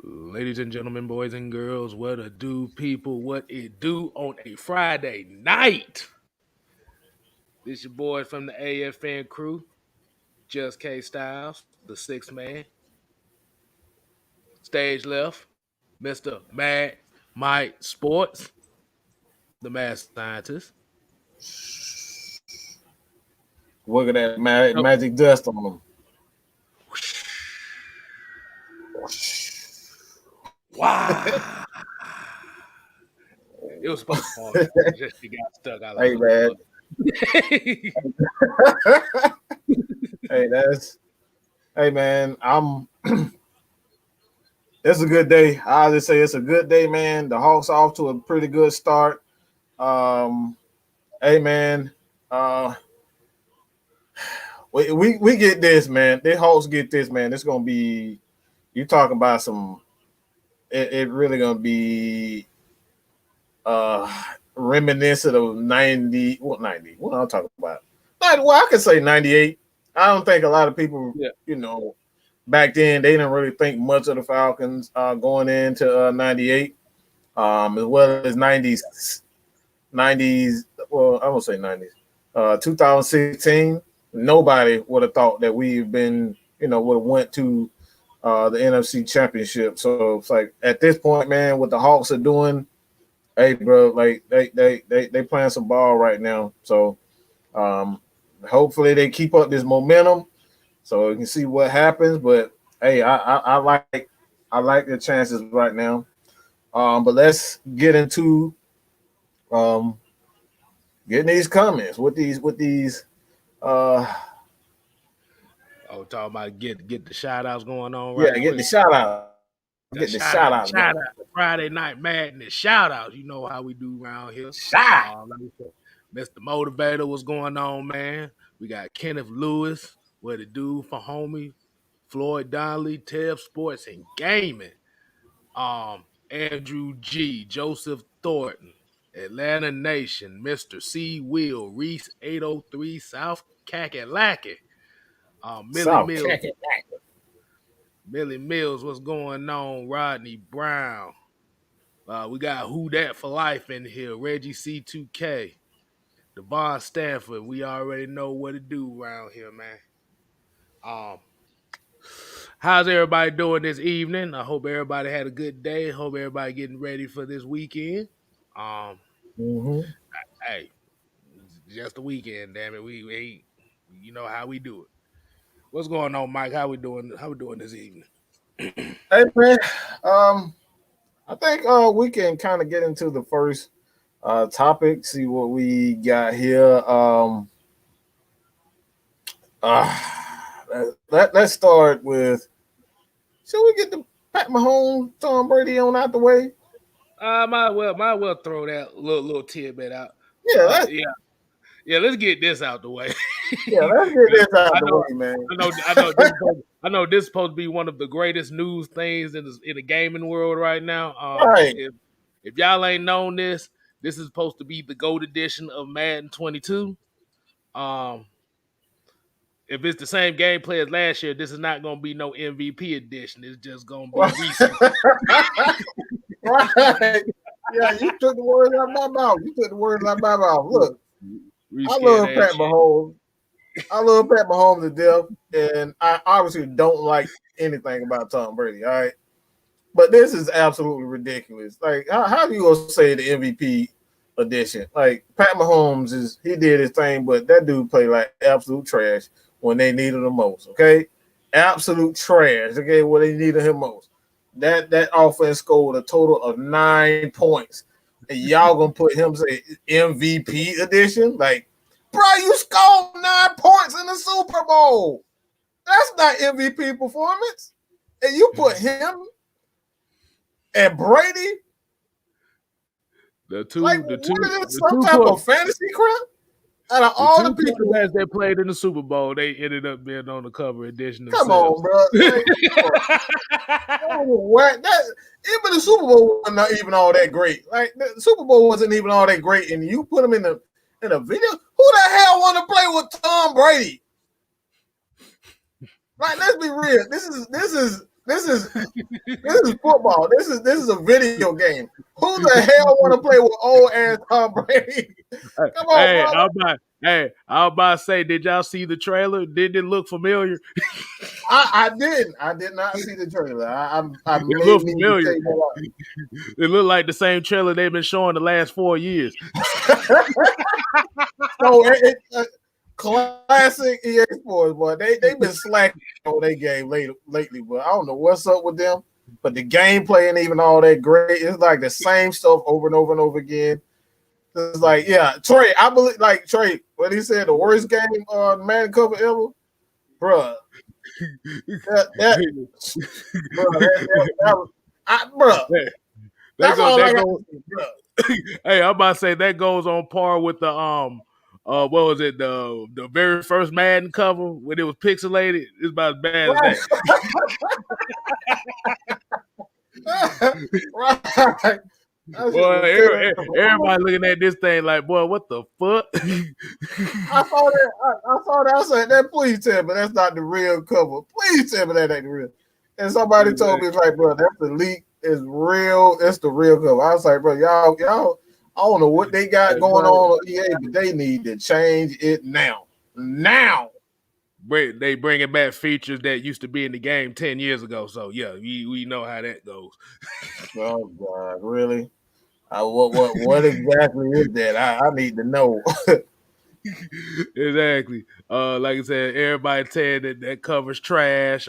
Ladies and gentlemen, boys and girls, what it do, people, what it do on a Friday night? This your boy from the AFN crew, Just Kstlyz, the sixth man. Stage left, Mr. Mad Mike Sports, the mad scientist. Look at that Oh, magic dust on them. wow. It was supposed to fall down. Just it got stuck. I like, Hey man, hey man. It's a good day. I just say it's a good day, man. The Hawks off to a pretty good start. Um, hey man, uh, we get this, man. The Hawks get this, man. It's gonna be you talking about some. It really gonna be uh reminiscent of 90. What 90? What I'm talking about? Well, I could say 98. I don't think a lot of people, yeah. back then they didn't really think much of the Falcons going into 98, as well as 90s. Well, I won't say 90s. 2016. Nobody would have thought that we've been, would have went to the NFC Championship. So it's like at this point, man, what the Hawks are doing, hey, bro, like they playing some ball right now. So hopefully they keep up this momentum, so we can see what happens. But hey, I like their chances right now. But let's get into getting these comments with these. Oh, talking about get the shout outs going on Yeah, right get quick. the shout out. The Get the shout out. shout out, Friday Night Madness shout outs. You know how we do around here. Shout. Like I said, Mr. Motivator, what's going on, man? We got Kenneth Lewis, what it do for homie, Floyd Donnelly, Tev Sports and Gaming. Andrew G, Joseph Thornton, Atlanta Nation, Mr. C Will, Reese 803, South Kakalaki, Millie South Mills. Kakalaki. Millie Mills, what's going on? Rodney Brown. We got Who Dat for Life in here. Reggie C2K. Devon Stanford. We already know what to do around here, man. How's everybody doing this evening? I hope everybody had a good day. Hope everybody getting ready for this weekend. Hey, it's just a weekend, damn it. We ain't, you know how we do it. What's going on, Mike? How we doing? How we doing this evening? Hey man, I think we can kind of get into the first topic. See what we got here. Let's start with. Should we get the Pat Mahomes, Tom Brady on out the way? Might well throw that little tidbit out. Yeah, Yeah. Let's get this out the way. let's get this out I the know, way, man. I know this is supposed to be one of the greatest news things in the gaming world right now. Right. If y'all ain't known this is supposed to be the GOAT edition of Madden 22. If it's the same gameplay as last year, this is not going to be no MVP edition. It's just going to be recent. Right. Yeah, you took the words out of my mouth. Look, I love Pat Mahomes. I love Pat Mahomes to death, and I obviously don't like anything about Tom Brady. All right, but this is absolutely ridiculous. Like, how do you gonna say the MVP edition? Like, Pat Mahomes he did his thing, but that dude played like absolute trash when they needed him most. Okay, absolute trash. Okay, when they needed him most. That offense scored a total of 9 points, and y'all gonna put him say MVP edition? Like, bro, you scored 9 points in the Super Bowl. That's not MVP performance. And you put him and Brady. Some type of fantasy crap? Out of all the people that played in the Super Bowl, they ended up being on the cover edition. Come on, bro. Like, even the Super Bowl was not even all that great. Like, the Super Bowl wasn't even all that great, and you put him in a video. Who the hell want to play with Tom Brady? Like, let's be real. This This is football. This is a video game. Who the hell want to play with old ass Tom Brady? Come on, Hey, brother. I was about to say, did y'all see the trailer? Didn't it look familiar? I didn't. I did not see the trailer. I It may looked need to familiar. take that out. It looked like the same trailer they've been showing the last 4 years. So classic EA Sports, boy. They've been slacking on their game lately, but I don't know what's up with them. But the gameplay ain't even all that great. It's like the same stuff over and over and over again. It's like, yeah, Trey. I believe, like Trey, when he said the worst game Madden cover ever, bruh. That's all I got to say, bruh. Hey, I'm about to say that goes on par with the what was it, the very first Madden cover when it was pixelated. It's about as bad as that. Right. Boy, everybody looking at this thing like, boy, what the fuck? I saw that. I said, that. Please tell me that's not the real cover. Please tell me that ain't the real. And somebody told me, it's like, bro, that's the leak. Is real. It's the real cover. I was like, bro, y'all. I don't know what they got going on EA, but they need to change it now. Now. They bringing back features that used to be in the game 10 years ago. So yeah, we know how that goes. Oh God, really? What exactly is that? I need to know. Exactly. Like I said, everybody said that covers trash.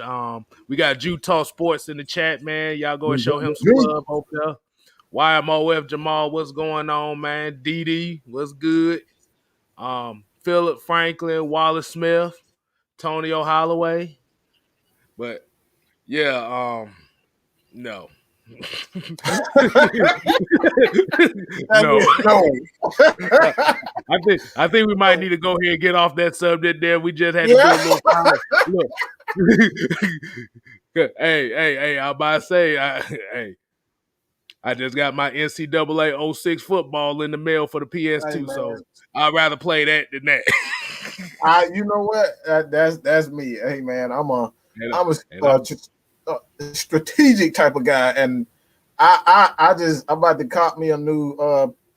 We got Utah Sports in the chat, man. Y'all go and show him some love over there. YMOF Jamal, what's going on, man? DD, what's good? Philip Franklin, Wallace Smith, Tonio Holloway. But yeah, no. No. I think we might need to go ahead and get off that subject there. We just had to do a little time. Look. Hey, I'm about to say, I just got my NCAA 06 football in the mail for the PS2, so I'd rather play that than that. You know what? That's me. Hey man, I'm a strategic type of guy, and I'm about to cop me a new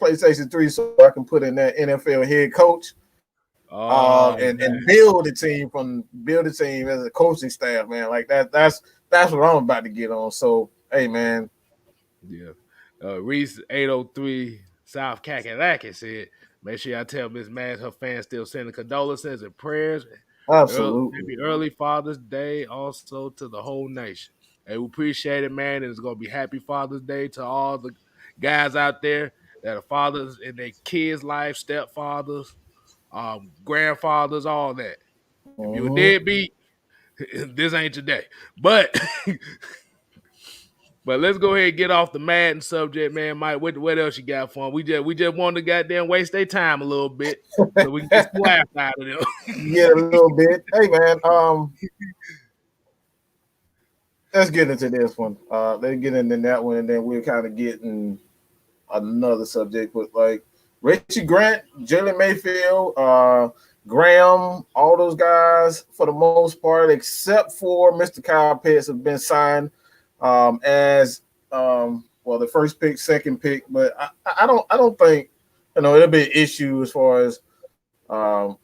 PlayStation 3 so I can put in that NFL head coach. And build a team as a coaching staff, man. Like that's what I'm about to get on. So hey man. Yeah. Reese 803 South Kakalaki said, make sure y'all tell Miss Mads her fans still sending condolences and prayers. Absolutely. Happy early Father's Day also to the whole nation. Hey, we appreciate it, man. And it's gonna be happy Father's Day to all the guys out there that are fathers in their kids' life, stepfathers, grandfathers, all that. If you're a deadbeat, this ain't today. But let's go ahead and get off the Madden subject, man. Mike, what else you got for them? We just want to goddamn waste their time a little bit so we can get some laughs out of them. Yeah, a little bit. Hey man, let's get into this one. Let's get into that one, and then we're kind of getting another subject with like Richie Grant, Jalen Mayfield, Graham, all those guys for the most part, except for Mr. Kyle Pitts, have been signed as the first pick, second pick, but I don't think it'll be an issue as far as Kyle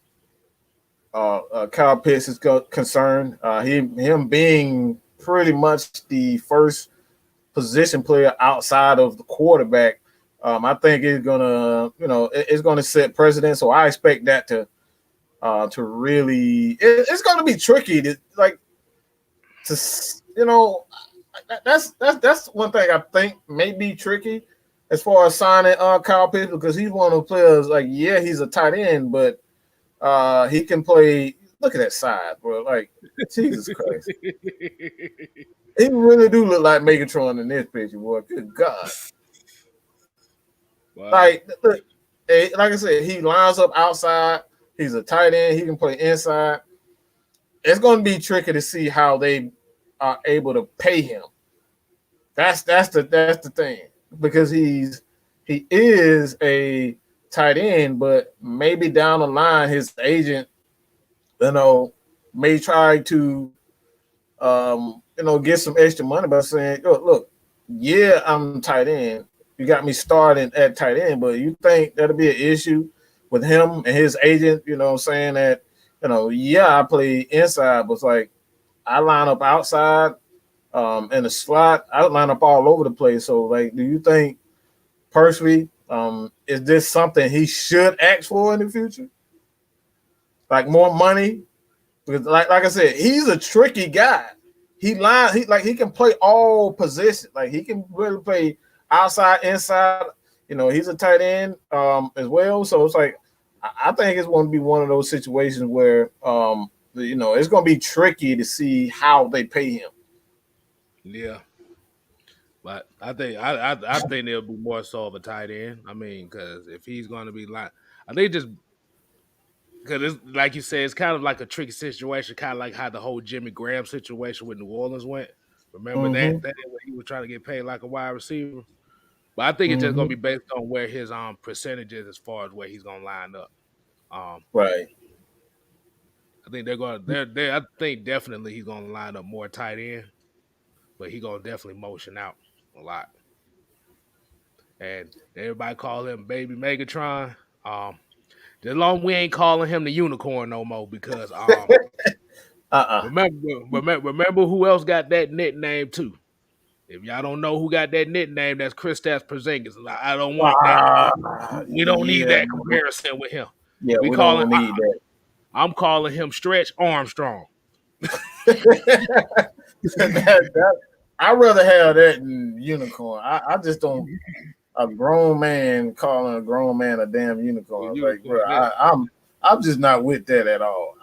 Pitts is concerned. Him being pretty much the first position player outside of the quarterback, I think it's gonna set precedent. So I expect that to really it's gonna be tricky that's one thing I think may be tricky as far as signing Kyle Pitts, because he's one of the players, like, yeah, he's a tight end, but he can play. Look at that side, bro. Like, Jesus Christ. He really do look like Megatron in this picture, boy. Good God. Wow. Like I said, he lines up outside. He's a tight end. He can play inside. It's going to be tricky to see how they are able to pay him. That's the thing, because he is a tight end, but maybe down the line his agent, may try to get some extra money by saying, look, yeah, I'm tight end. You got me starting at tight end, but you think that'll be an issue with him and his agent, saying that, yeah, I play inside, but it's like I line up outside, in the slot, I line up all over the place. So, like, do you think personally, is this something he should ask for in the future? Like more money? Because like I said, he's a tricky guy. He can play all positions. Like he can really play outside, inside. He's a tight end as well. So it's like I think it's going to be one of those situations where it's going to be tricky to see how they pay him. Yeah. But I think there'll be more so of a tight end. I mean, because if he's going to be like, I think just because it's like you said, it's kind of like a tricky situation, kind of like how the whole Jimmy Graham situation with New Orleans went. Remember that Mm-hmm. that when he was trying to get paid like a wide receiver. But I think it's just gonna Mm-hmm. be based on where his percentages as far as where he's gonna line up. Um, Right. I think they're I think definitely he's gonna line up more tight end, but he gonna definitely motion out a lot. And everybody call him Baby Megatron. Um, just long we ain't calling him the unicorn no more because Uh-uh. remember who else got that nickname too? If y'all don't know who got that nickname, that's Kristaps Porzingis. I don't want that. We don't need Yeah. that comparison with him. Yeah, We we calling. don't need that. I'm calling him Stretch Armstrong. I'd rather have that than unicorn. I just don't. A grown man calling a grown man a damn unicorn. Like, bro, Yeah, I'm just not with that at all.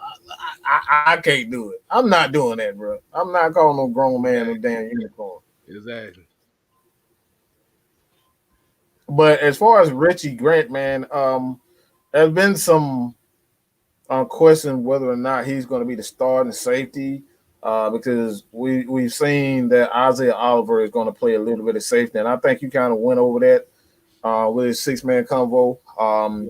I can't do it. I'm not doing that, bro. I'm not calling no grown man a exactly. damn unicorn. Exactly. But as far as Richie Grant, man, there's been some question whether or not he's going to be the starting safety. Because we've seen that Isaiah Oliver is going to play a little bit of safety, and I think you kind of went over that with his 6-man convo.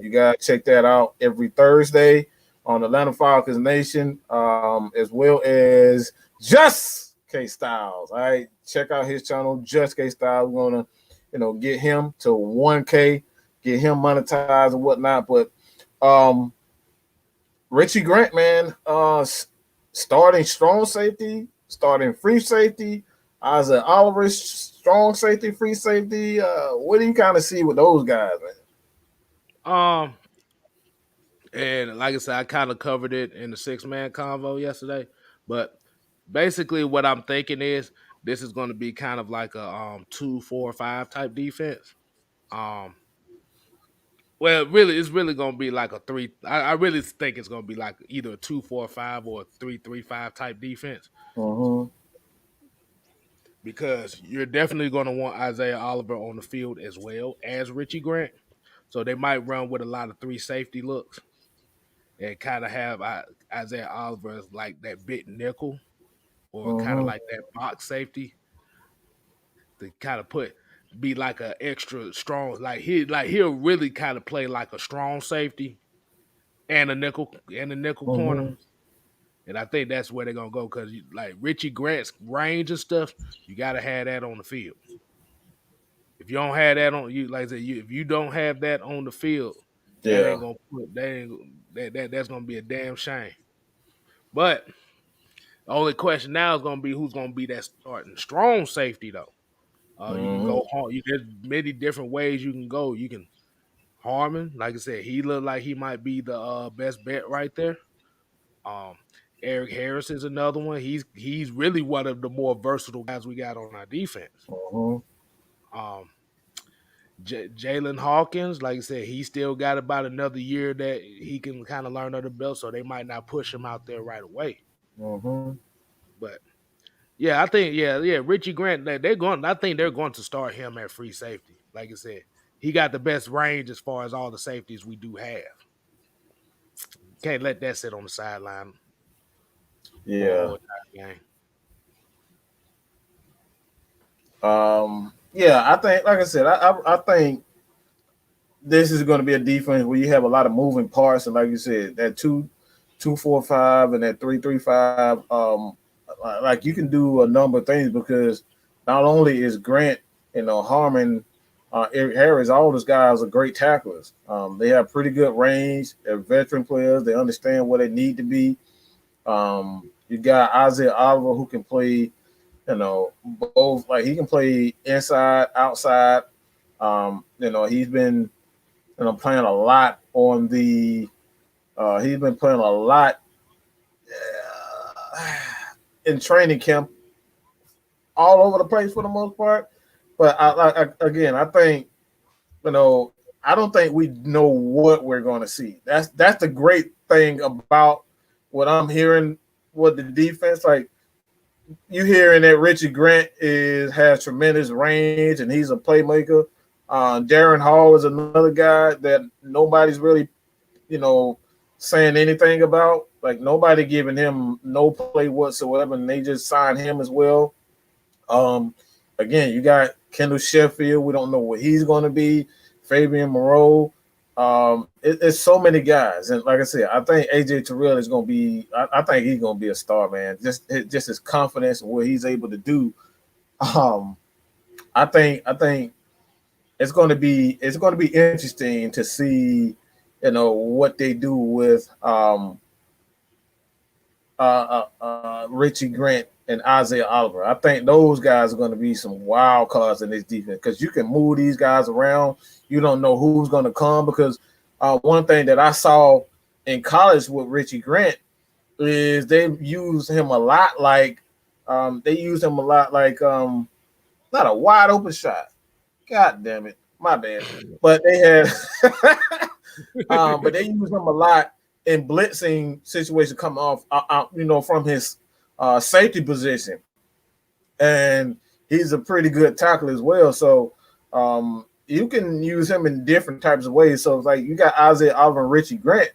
You got to check that out every Thursday on Atlanta Falcons Nation, as well as Just Kstlyz. All right, check out his channel, Just Kstlyz. We're gonna, get him to 1K, get him monetized and whatnot. But um, Richie Grant, man, starting strong safety, starting free safety. Isaiah Oliver, strong safety, free safety. What do you kind of see with those guys, Um, and like I said, I kind of covered it in the 6-man convo yesterday. But basically, what I'm thinking is this is going to be kind of like a 2-4-5 type defense. Um, well, really, it's really going to be like a three. I really think it's going to be like either a 2-4-5 or a 3-3-5 type defense man? because you're definitely going to want Isaiah Oliver on the field as well as Richie Grant. So they might run with a lot of 3 safety looks and kind of have Isaiah Oliver as like that big nickel or kind of Mm-hmm. like that box safety to kind of be like a extra strong he'll really kind of play like a strong safety and a nickel corner. Mm-hmm. And I think that's where they're gonna go because like Richie Grant's range and stuff, you gotta have that on the field. If you don't have that on you, like I said, if you don't have that on the field, that Yeah. ain't gonna put that ain't that's gonna be a damn shame. But the only question now is gonna be who's gonna be that starting strong safety though. You can Mm-hmm. go hard. There's many different ways you can go. You can Harmon, like I said, he looked like he might be the best bet right there. Um, Eric Harris is another one. He's really one of the more versatile guys we got on our defense. Mm-hmm. Um, Jalen Hawkins, like I said, he still got about another year that he can kind of learn under the belt, so they might not push him out there right away. Mm-hmm. But yeah, I think yeah, Richie Grant, they're going. I think they're going to start him at free safety. Like I said, he got the best range as far as all the safeties we do have. Can't let that sit on the sideline for a Yeah. whole entire game. Yeah, I think, like I said, I think this is going to be a defense where you have a lot of moving parts, and like you said, that 2-4-5 and that 3-3-5. like you can do a number of things because not only is Grant, Harmon, Eric Harris, all those guys are great tacklers. They have pretty good range. They're veteran players. They understand what they need to be. You got Isaiah Oliver who can play, both. Like he can play inside, outside. He's been, playing a lot on the. He's been playing a lot in training camp, all over the place for the most part. But again, I think I don't think we know what we're going to see. That's the great thing about what I'm hearing with the defense. Like you hearing that Richie Grant has tremendous range and he's a playmaker. Darren Hall is another guy that nobody's really, saying anything about. Like nobody giving him no play whatsoever, and they just signed him as well. Um, Again, you got Kendall Sheffield. We don't know what he's going to be. Fabian Moreau. It's so many guys, and like I said, I think AJ Terrell is going to be. I think he's going to be a star, man. Just his confidence and what he's able to do. Um, I think it's going to be interesting to see, what they do with Richie Grant and Isaiah Oliver. I think those guys are going to be some wild cards in this defense because you can move these guys around. You don't know who's going to come because one thing that I saw in college with Richie Grant is they used him a lot like not a wide open shot. God damn it, my bad. But they had but they used him a lot in blitzing situations coming off, from his safety position, and he's a pretty good tackler as well. So you can use him in different types of ways. So it's like you got Isaiah Oliver and Richie Grant.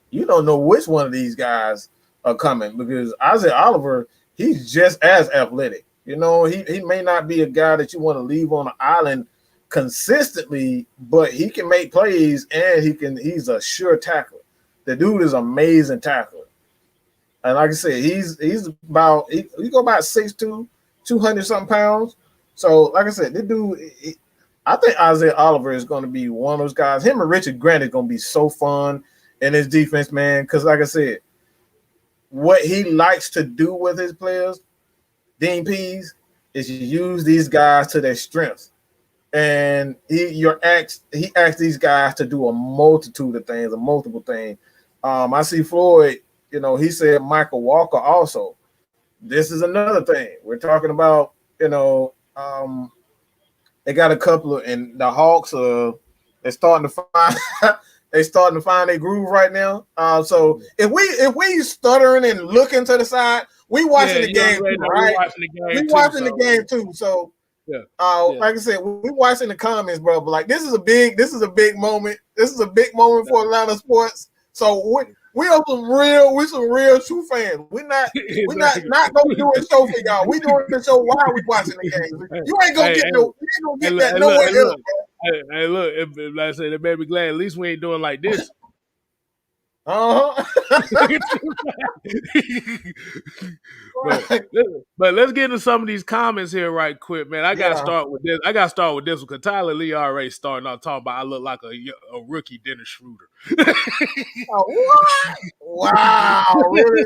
You don't know which one of these guys are coming because Isaiah Oliver, he's just as athletic. He may not be a guy that you want to leave on an island consistently, but he can make plays and he's a sure tackler. The dude is amazing tackler. And like I said, he's about he go about 6'2", 200 something pounds. So like I said, this dude, I think Isaiah Oliver is going to be one of those guys. Him and Richard Grant is going to be so fun in his defense, man. Because like I said, what he likes to do with his players, Dean Pease, is use these guys to their strengths. And he asks these guys to do a multitude of things, multiple things. I see Floyd, he said Michael Walker also. This is another thing. We're talking about, they got a couple of, and the Hawks they're starting to find their groove right now. So if we stuttering and looking to the side, we watching the game too, right? We watching the game too. So like I said, we watching the comments, bro. But like this is a big moment. This is a big moment for Atlanta sports. So we are some real true fans. We're not gonna do a show for y'all. We doing the show while we watching the game. You ain't gonna get that nowhere else. Hey, look, like I said, it made me glad. At least we ain't doing like this. But let's get into some of these comments here right quick, man. I gotta start with this. One because Tyler Lee already starting out talking about I look like a rookie Dennis Schroeder. What? Wow, really?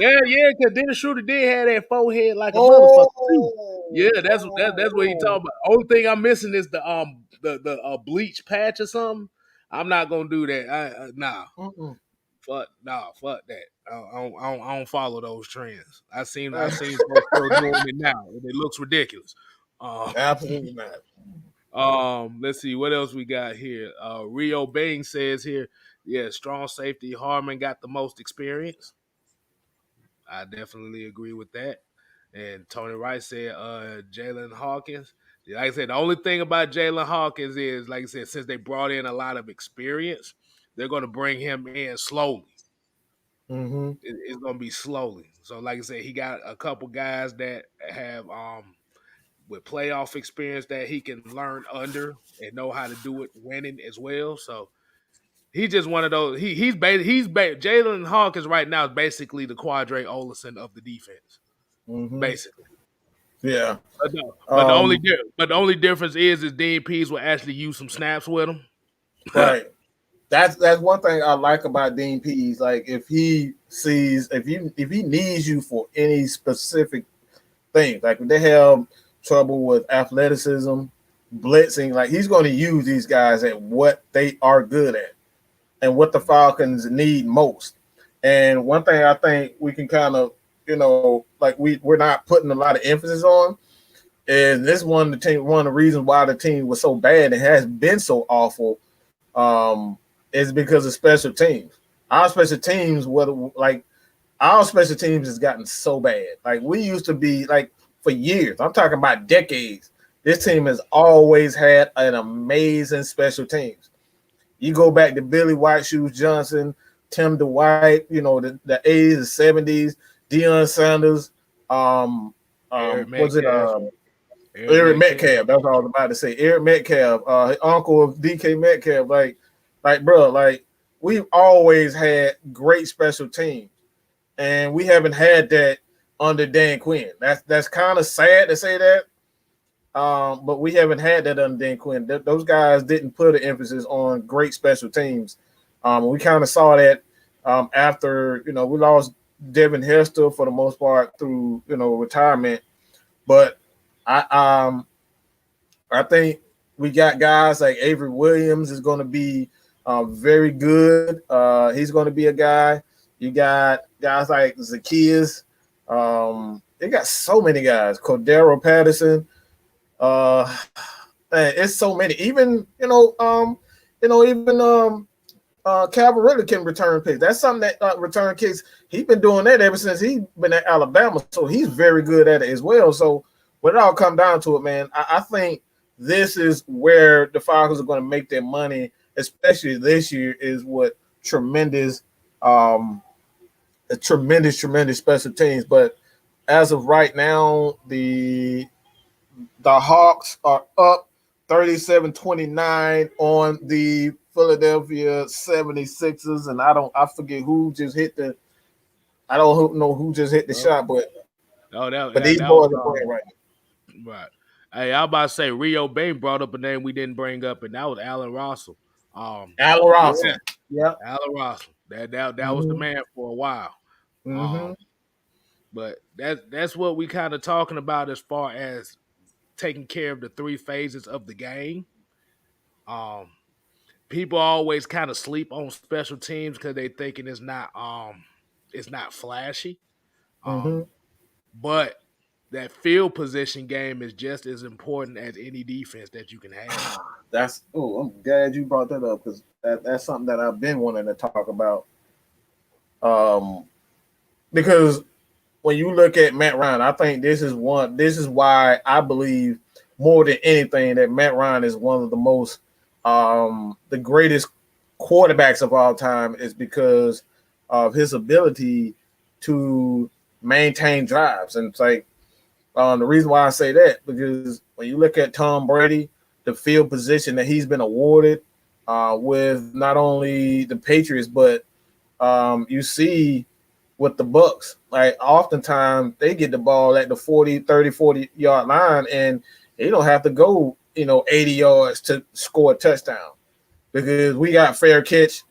Yeah, because Dennis Schroeder did have that forehead like a motherfucker too. Yeah, that's what he talking about. Only thing I'm missing is the bleach patch or something. I'm not gonna do that. Nah. Fuck that. I don't follow those trends. I seen folks still doing it now, and it looks ridiculous. Absolutely not. Let's see what else we got here. Rio Bang says here, yeah, strong safety. Harmon got the most experience. I definitely agree with that. And Tony Wright said, Jalen Hawkins. Like I said, the only thing about Jalen Hawkins is, like I said, since they brought in a lot of experience, they're going to bring him in slowly. Mm-hmm. It's going to be slowly. So, like I said, he got a couple guys that have with playoff experience that he can learn under and know how to do it winning as well. So He's just one of those. Jalen Hawkins right now is basically the Quadre Olison of the defense, basically. Yeah. But no, but the only difference is Dean Pease will actually use some snaps with him. Right. That's one thing I like about Dean Pease. Like if he needs you for any specific thing, like if they have trouble with athleticism, blitzing, like he's going to use these guys at what they are good at and what the Falcons need most. And one thing I think we can kind of, like we're not putting a lot of emphasis on is this one of the reasons why the team was so bad and has been so awful. Is because of special teams. Our special teams has gotten so bad. Like we used to be like for years. I'm talking about decades. This team has always had an amazing special teams. You go back to Billy White Shoes Johnson, Tim Dwight, the 80s, the 70s, Deion Sanders, Eric Metcalf. That's what I was about to say. Eric Metcalf, uncle of DK Metcalf. Like, we've always had great special teams, and we haven't had that under Dan Quinn. That's kind of sad to say that, but we haven't had that under Dan Quinn. Those guys didn't put an emphasis on great special teams. We kind of saw that after we lost Devin Hester for the most part through retirement, but I think we got guys like Avery Williams is going to be very good. He's going to be a guy. You got guys like Zacchaeus. They got so many guys. Cordarrelle Patterson. It's so many. Even Cavalry can return kicks. That's something that return kicks. He's been doing that ever since he's been at Alabama, so he's very good at it as well. So when it all come down to it, man, I think this is where the Falcons are going to make their money, especially this year, is what tremendous special teams. But as of right now, the Hawks are up 37-29 on the Philadelphia 76ers, and I forget who just hit the I don't know who just hit the shot, but these boys are playing right now. Right. Hey, I was about to say Rio Bain brought up a name we didn't bring up, and that was Allen Russell. Allen Russell. Yeah. Allen Russell. That was the man for a while. But that's what we kind of talking about as far as taking care of the three phases of the game. People always kind of sleep on special teams because they thinking it's not flashy. But that field position game is just as important as any defense that you can have. I'm glad you brought that up because that's something that I've been wanting to talk about. Because when you look at Matt Ryan, I think this is why I believe more than anything that Matt Ryan is one of the most the greatest quarterbacks of all time is because of his ability to maintain drives. And it's like the reason why I say that, because when you look at Tom Brady, the field position that he's been awarded with not only the Patriots, but you see with the Bucks, like oftentimes they get the ball at the 40 yard line and they don't have to go 80 yards to score a touchdown because we got fair catch.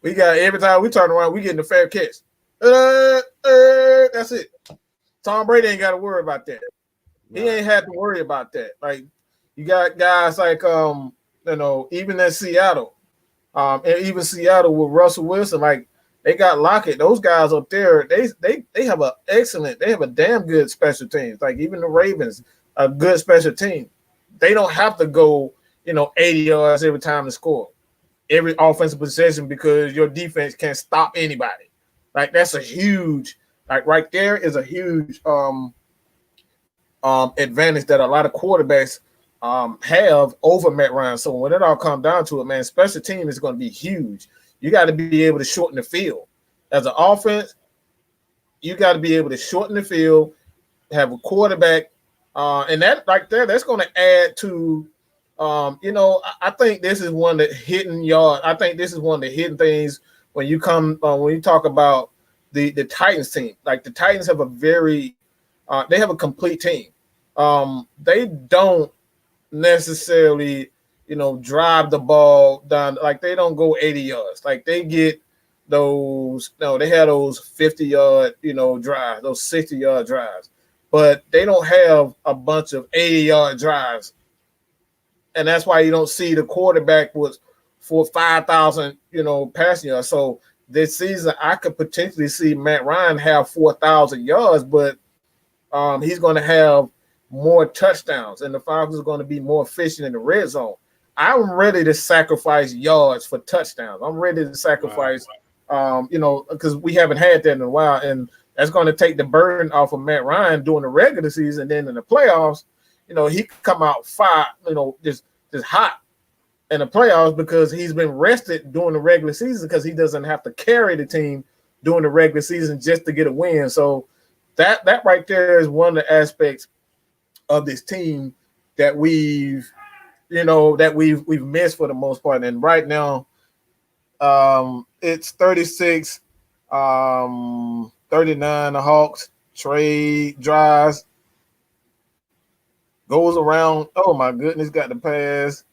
We got every time we turn around, we getting a fair catch. That's it. Tom Brady ain't got to worry about that. He ain't had to worry about that. Like you got guys like even in Seattle, and even Seattle with Russell Wilson, like they got Lockett. Those guys up there, they have a damn good special teams. Like even the Ravens, a good special team. They don't have to go 80 yards every time to score, every offensive possession because your defense can't stop anybody. Like that's a huge, like right there is a huge advantage that a lot of quarterbacks have over Matt Ryan. So when it all comes down to it, man, special team is going to be huge. You got to be able to shorten the field. As an offense, you got to be able to shorten the field, have a quarterback, and that right there, that's going to add to I think this is one of the hidden yard. I think this is one of the hidden things when you talk about the Titans team. Like the Titans have they have a complete team. They don't necessarily, drive the ball down. Like they don't go 80 yards. Like they get those. No, they have those 50-yard, drives, those 60-yard drives, but they don't have a bunch of 80-yard drives. And that's why you don't see the quarterback was for 5,000, passing yards. So this season, I could potentially see Matt Ryan have 4,000 yards, but he's going to have more touchdowns, and the Falcons are going to be more efficient in the red zone. I'm ready to sacrifice yards for touchdowns. I'm ready to sacrifice, because we haven't had that in a while, and that's going to take the burden off of Matt Ryan during the regular season. Then in the playoffs, he come out just hot in the playoffs because he's been rested during the regular season because he doesn't have to carry the team during the regular season just to get a win. So that right there is one of the aspects of this team that we've missed for the most part. And right now, it's 36, 39. The Hawks trade drives. Goes around. Oh my goodness, got the pass.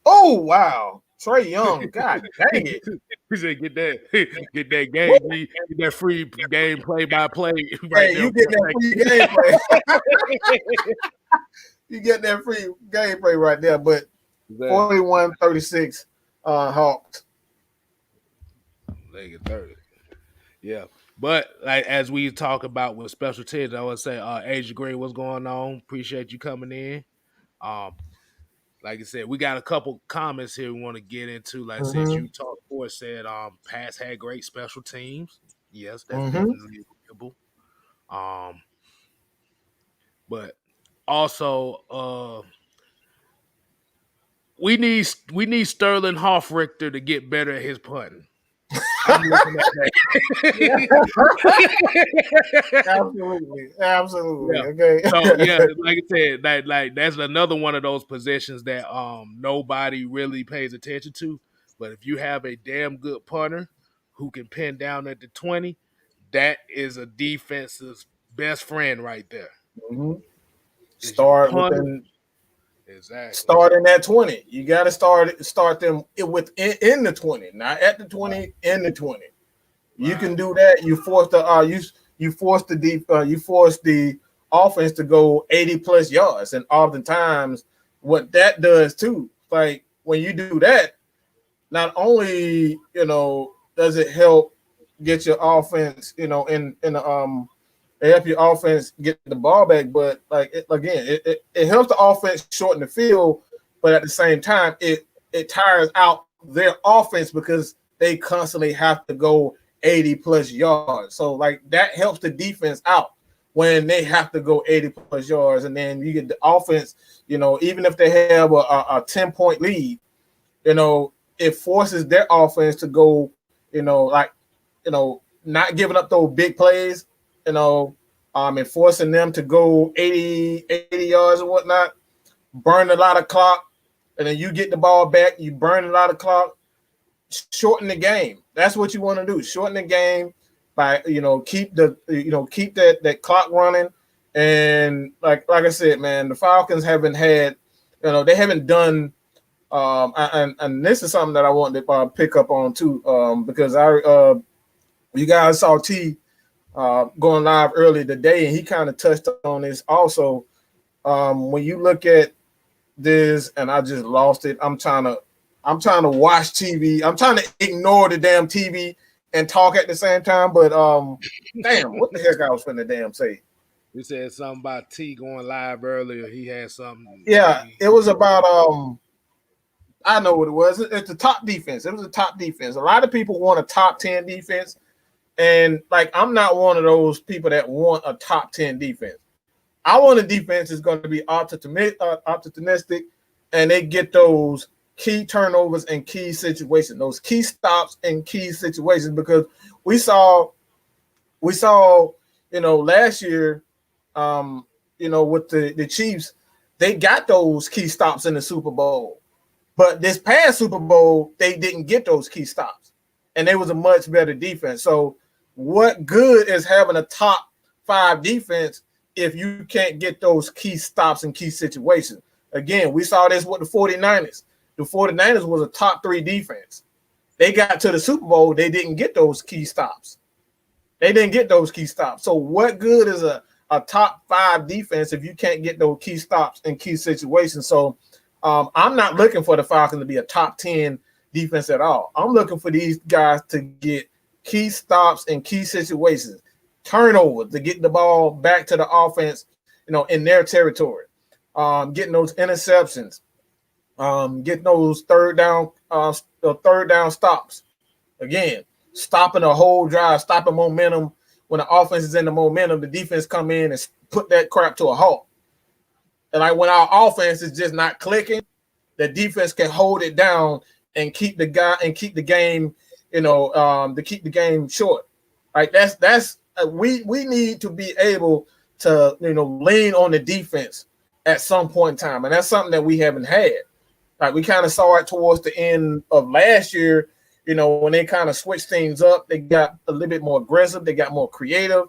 Oh wow, Trey Young. God dang it! He said, "Get that game, get that free game play by play." Right, hey, you get that free gameplay. You get that free gameplay right there. But 41-36, Hawks. They get 30. Yeah. But like as we talk about with special teams, I would say, Asia Green, what's going on? Appreciate you coming in. Like I said, we got a couple comments here we want to get into. Like since you talked before, said Pats had great special teams. Yes, that's definitely agreeable. But also we need Sterling Hoffrichter to get better at his punting. I'm looking at that. Absolutely. Yeah. Okay. So yeah, like I said, that's another one of those positions that nobody really pays attention to. But if you have a damn good punter who can pin down at the 20, that is a defense's best friend right there. Start within. Exactly. Start in that 20. You got to start them in the 20, not at the 20, in the 20. Right. You can do that. You force the offense to go 80 plus yards, and oftentimes what that does too, like when you do that, not only does it help get your offense, help your offense get the ball back, but it helps the offense shorten the field, but at the same time it tires out their offense because they constantly have to go 80 plus yards. So like that helps the defense out when they have to go 80 plus yards, and then you get the offense, even if they have a 10-point lead, it forces their offense to go, not giving up those big plays, and forcing them to go 80 yards and whatnot, burn a lot of clock, and then you get the ball back, you burn a lot of clock, shorten the game. That's what you want to do. Shorten the game by, keep that clock running. And like I said, man, the Falcons haven't had, they haven't done, and this is something that I want to pick up on too, because you guys saw T going live earlier today, and he kind of touched on this also. When you look at this, and I just lost it. I'm trying to watch TV. I'm trying to ignore the damn TV and talk at the same time. But damn, what the heck I was finna damn say? You said something about T going live earlier. He had something. Yeah, it was about I know what it was. It's the top defense. It was a top defense. A lot of people want a top 10 defense. And like, I'm not one of those people that want a top 10 defense. I want a defense that's going to be opportunistic, and they get those key turnovers and key situations, those key stops and key situations, because we saw, last year, with the Chiefs, they got those key stops in the Super Bowl. But this past Super Bowl, they didn't get those key stops. And they was a much better defense. So what good is having a top 5 defense if you can't get those key stops in key situations? Again, we saw this with the 49ers. The 49ers was a top 3 defense. They got to the Super Bowl, they didn't get those key stops. So what good is a top 5 defense if you can't get those key stops in key situations? So I'm not looking for the Falcons to be a top 10 defense at all. I'm looking for these guys to get key stops in key situations, turnovers, to get the ball back to the offense, in their territory, getting those interceptions, getting those third down stops. Again, stopping a whole drive, stopping momentum. When the offense is in the momentum, the defense come in and put that crap to a halt. And like when our offense is just not clicking, the defense can hold it down and keep the game, to keep the game short. Right? We need to be able to lean on the defense at some point in time, and that's something that we haven't had. Like we kind of saw it towards the end of last year. When they kind of switched things up, they got a little bit more aggressive, they got more creative,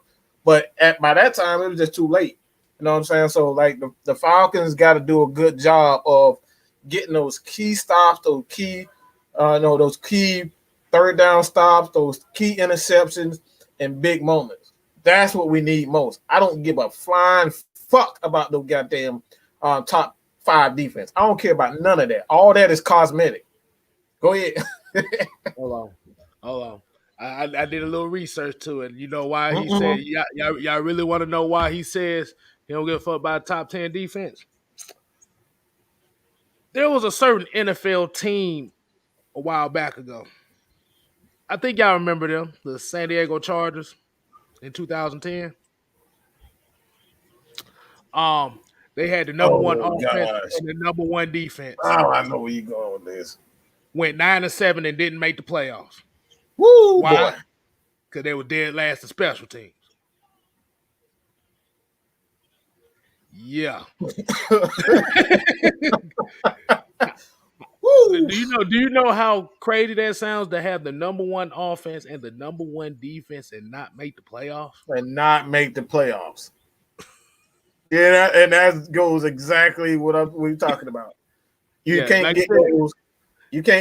but by that time it was just too late. You know what I'm saying? So like the Falcons got to do a good job of getting those key stops, those key third down stops, those key interceptions, and big moments. That's what we need most. I don't give a flying fuck about those goddamn top 5 defense. I don't care about none of that. All that is cosmetic. Go ahead. Hold on. I did a little research to it. You know why he said y'all really want to know why he says he don't give a fuck about top 10 defense? There was a certain NFL team a while back ago. I think y'all remember them, the San Diego Chargers in 2010. They had the number 1 offense and the number 1 defense. Oh, I know where you're going with this. Went 9-7 and didn't make the playoffs. Woo, why? Boy. Because they were dead last in special teams. Yeah. Do you know how crazy that sounds to have the number 1 offense and the number 1 defense and not make the playoffs? Yeah, and that goes exactly what we're talking about. You can't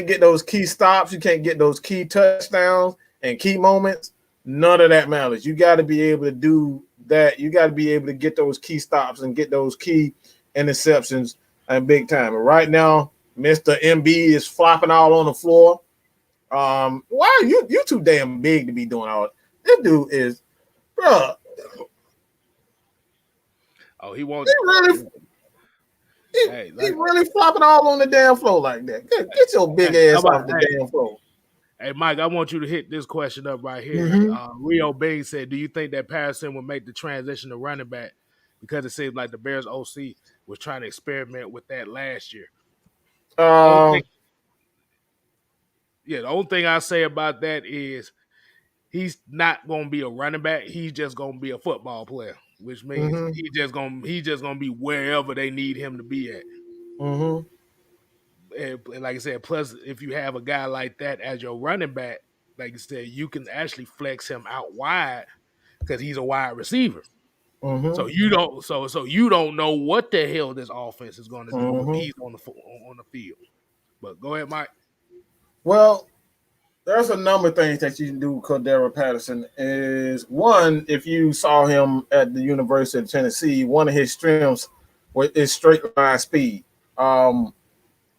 get those key stops, you can't get those key touchdowns and key moments. None of that matters. You got to be able to do that. You got to be able to get those key stops and get those key interceptions and big time. And right now, Mr. MB is flopping all on the floor. Why are you too damn big to be doing all that? This dude is, bro. Oh, he wants. He really flopping all on the damn floor like that. Get your big ass off the damn floor. Hey, Mike, I want you to hit this question up right here. Rio Bing said, do you think that Patterson would make the transition to running back? Because it seems like the Bears OC was trying to experiment with that last year. The only thing I say about that is he's not going to be a running back. He's just going to be a football player, which means he's just going to be wherever they need him to be at. And like I said, plus if you have a guy like that as your running back, like you said, you can actually flex him out wide because he's a wide receiver. So you don't know what the hell this offense is going to do when he's on the field. But go ahead, Mike. Well, there's a number of things that you can do with Cordarrelle Patterson. Is one, if you saw him at the University of Tennessee, one of his strengths is straight line speed.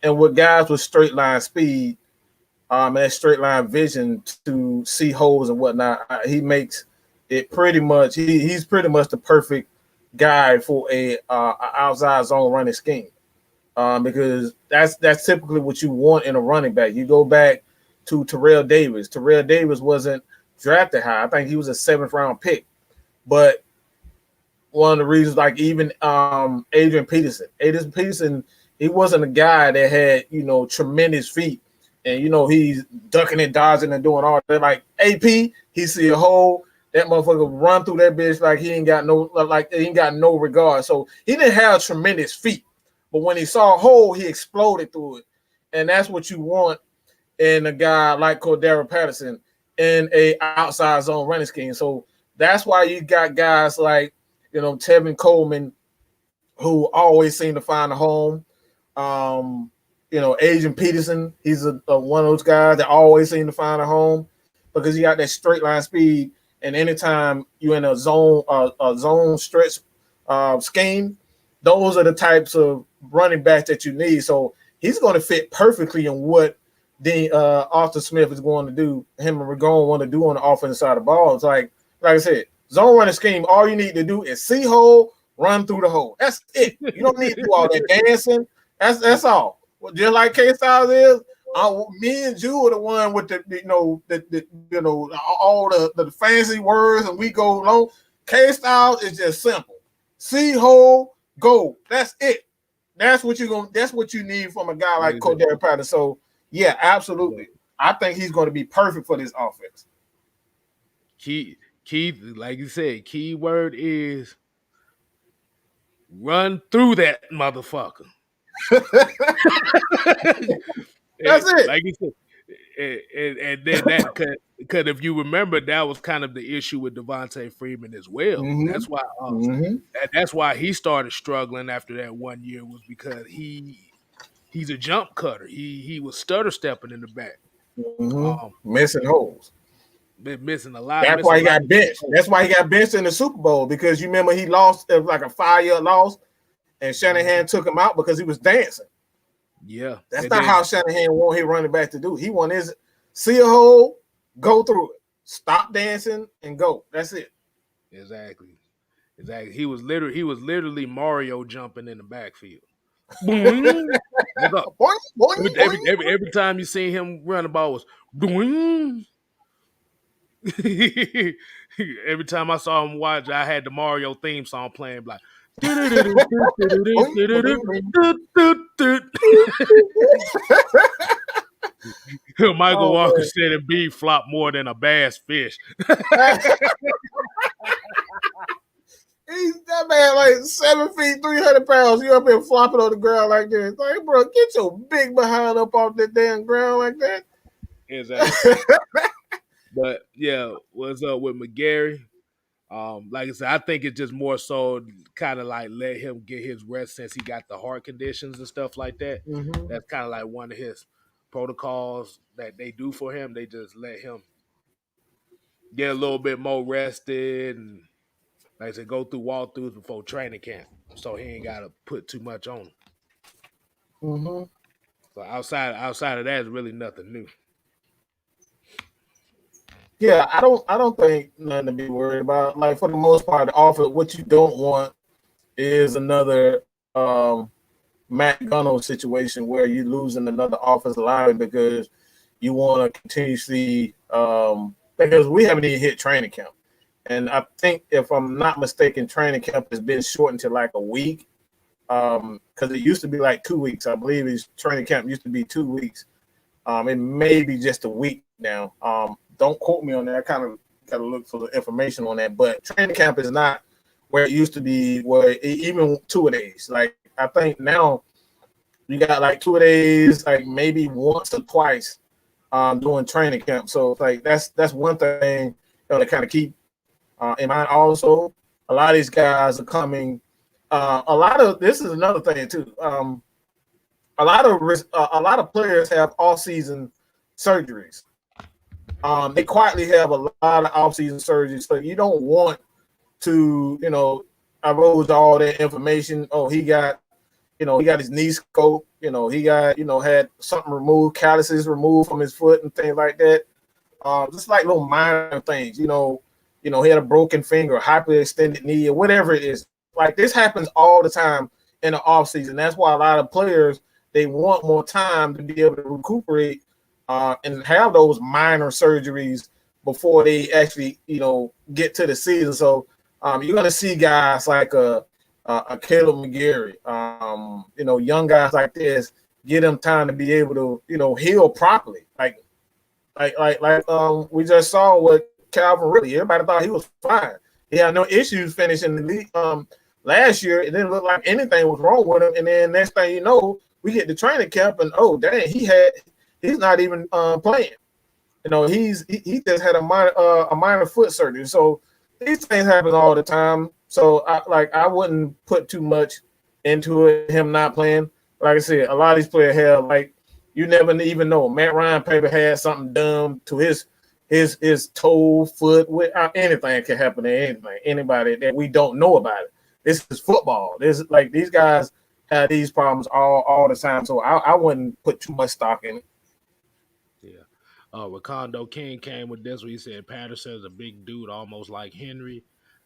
And with guys with straight line speed, and straight line vision to see holes and whatnot, he makes it pretty much. He's pretty much the perfect guy for a outside zone running scheme, because that's typically what you want in a running back. You go back to Terrell Davis. Terrell Davis wasn't drafted high. I think he was a 7th round pick, but one of the reasons, like even Adrian Peterson. He wasn't a guy that had, tremendous feet. And, he's ducking and dodging and doing all that. Like AP, he see a hole, that motherfucker run through that bitch like he ain't got no regard. So he didn't have tremendous feet. but when he saw a hole, he exploded through it, and that's what you want in a guy like Cordarrelle Patterson in a outside zone running scheme. So that's why you got guys like Tevin Coleman, who always seem to find a home. Adrian Peterson, he's one of those guys that always seem to find a home because he got that straight line speed. And anytime you're in a zone stretch scheme, those are the types of running backs that you need. So he's going to fit perfectly in what Arthur Smith is going to do. Him and Ragone want to do on the offensive side of the ball. It's like I said, zone running scheme. All you need to do is see hole, run through the hole. That's it. You don't need to do all that dancing. That's all. Well, just like KSTYLZ is, me and Jew are the one with all the fancy words, and we go long. KSTYLZ is just simple. See hole, go. That's it. That's what you need from a guy like Cordarrelle Patterson. So yeah, absolutely. I think he's going to be perfect for this offense. Key, like you said, key word is run through that motherfucker. That's it. Like you said, and then that because if you remember, that was kind of the issue with Devontae Freeman as well. Mm-hmm. That's why he started struggling after that 1 year, was because he's a jump cutter. He was stutter stepping in the back, missing holes. Been missing a lot. That's why he got benched. That's why he got benched in the Super Bowl, because you remember he lost. It was like a 5-year loss, and Shanahan took him out because he was dancing. Yeah, that's not how Shanahan want his running back to do. He want his see a hole, go through it, stop dancing, and go. That's it. Exactly. He was literally Mario jumping in the backfield. Every time you see him run the ball was doing. Every time I saw him watch, I had the Mario theme song playing, like Michael Walker said a bee flop more than a bass fish. He's that man like 7 feet, 300 pounds. You up here flopping on the ground like this. Like, bro, get your big behind up off that damn ground like that. Exactly. But yeah, what's up with McGarry? Like I said, I think it's just more so kind of like let him get his rest since he got the heart conditions and stuff like that. Mm-hmm. That's kind of like one of his protocols that they do for him. They just let him get a little bit more rested and, like I said, go through walkthroughs before training camp, so he ain't got to put too much on him. Mm-hmm. So outside of that, is really nothing new. Yeah, I don't think nothing to be worried about. Like, for the most part, the offense, what you don't want is another Matt Gunno situation where you're losing another offensive lineman because you want to continuously because we haven't even hit training camp. And I think, if I'm not mistaken, training camp has been shortened to like a week, because it used to be like 2 weeks. I believe his training camp used to be 2 weeks. It may be just a week now. Don't quote me on that. I kind of got to look for the information on that. But training camp is not where it used to be, where even 2 days. Like, I think now you got like 2 days, like maybe once or twice doing training camp. So like that's one thing to kind of keep in mind. Also, a lot of these guys are coming. This is another thing too. A lot of players have off-season surgeries. They quietly have a lot of off-season surgeries, so you don't want to, I wrote all that information. Oh, he got his knee scoped. He got, had something removed, calluses removed from his foot and things like that. Just like little minor things. He had a broken finger, hyperextended knee, or whatever it is. Like, this happens all the time in the offseason. That's why a lot of players, they want more time to be able to recuperate and have those minor surgeries before they actually, get to the season. So you're going to see guys like a Caleb McGarry, young guys like this, get them time to be able to, heal properly. Like we just saw with Calvin Ridley. Everybody thought he was fine. He had no issues finishing the league, Last year, it didn't look like anything was wrong with him. And then next thing you know, we get the training camp, and oh dang, he's not even playing. You know, he just had a minor foot surgery. So these things happen all the time. So I wouldn't put too much into it, him not playing. Like I said, a lot of these players have, like, you never even know. Matt Ryan probably had something done to his toe, foot, anything can happen to anything, anybody that we don't know about it. This is football. This is like these guys have these problems all the time. So I wouldn't put too much stock in it. Yeah. Rakondo King came with this where he said Patterson is a big dude, almost like Henry.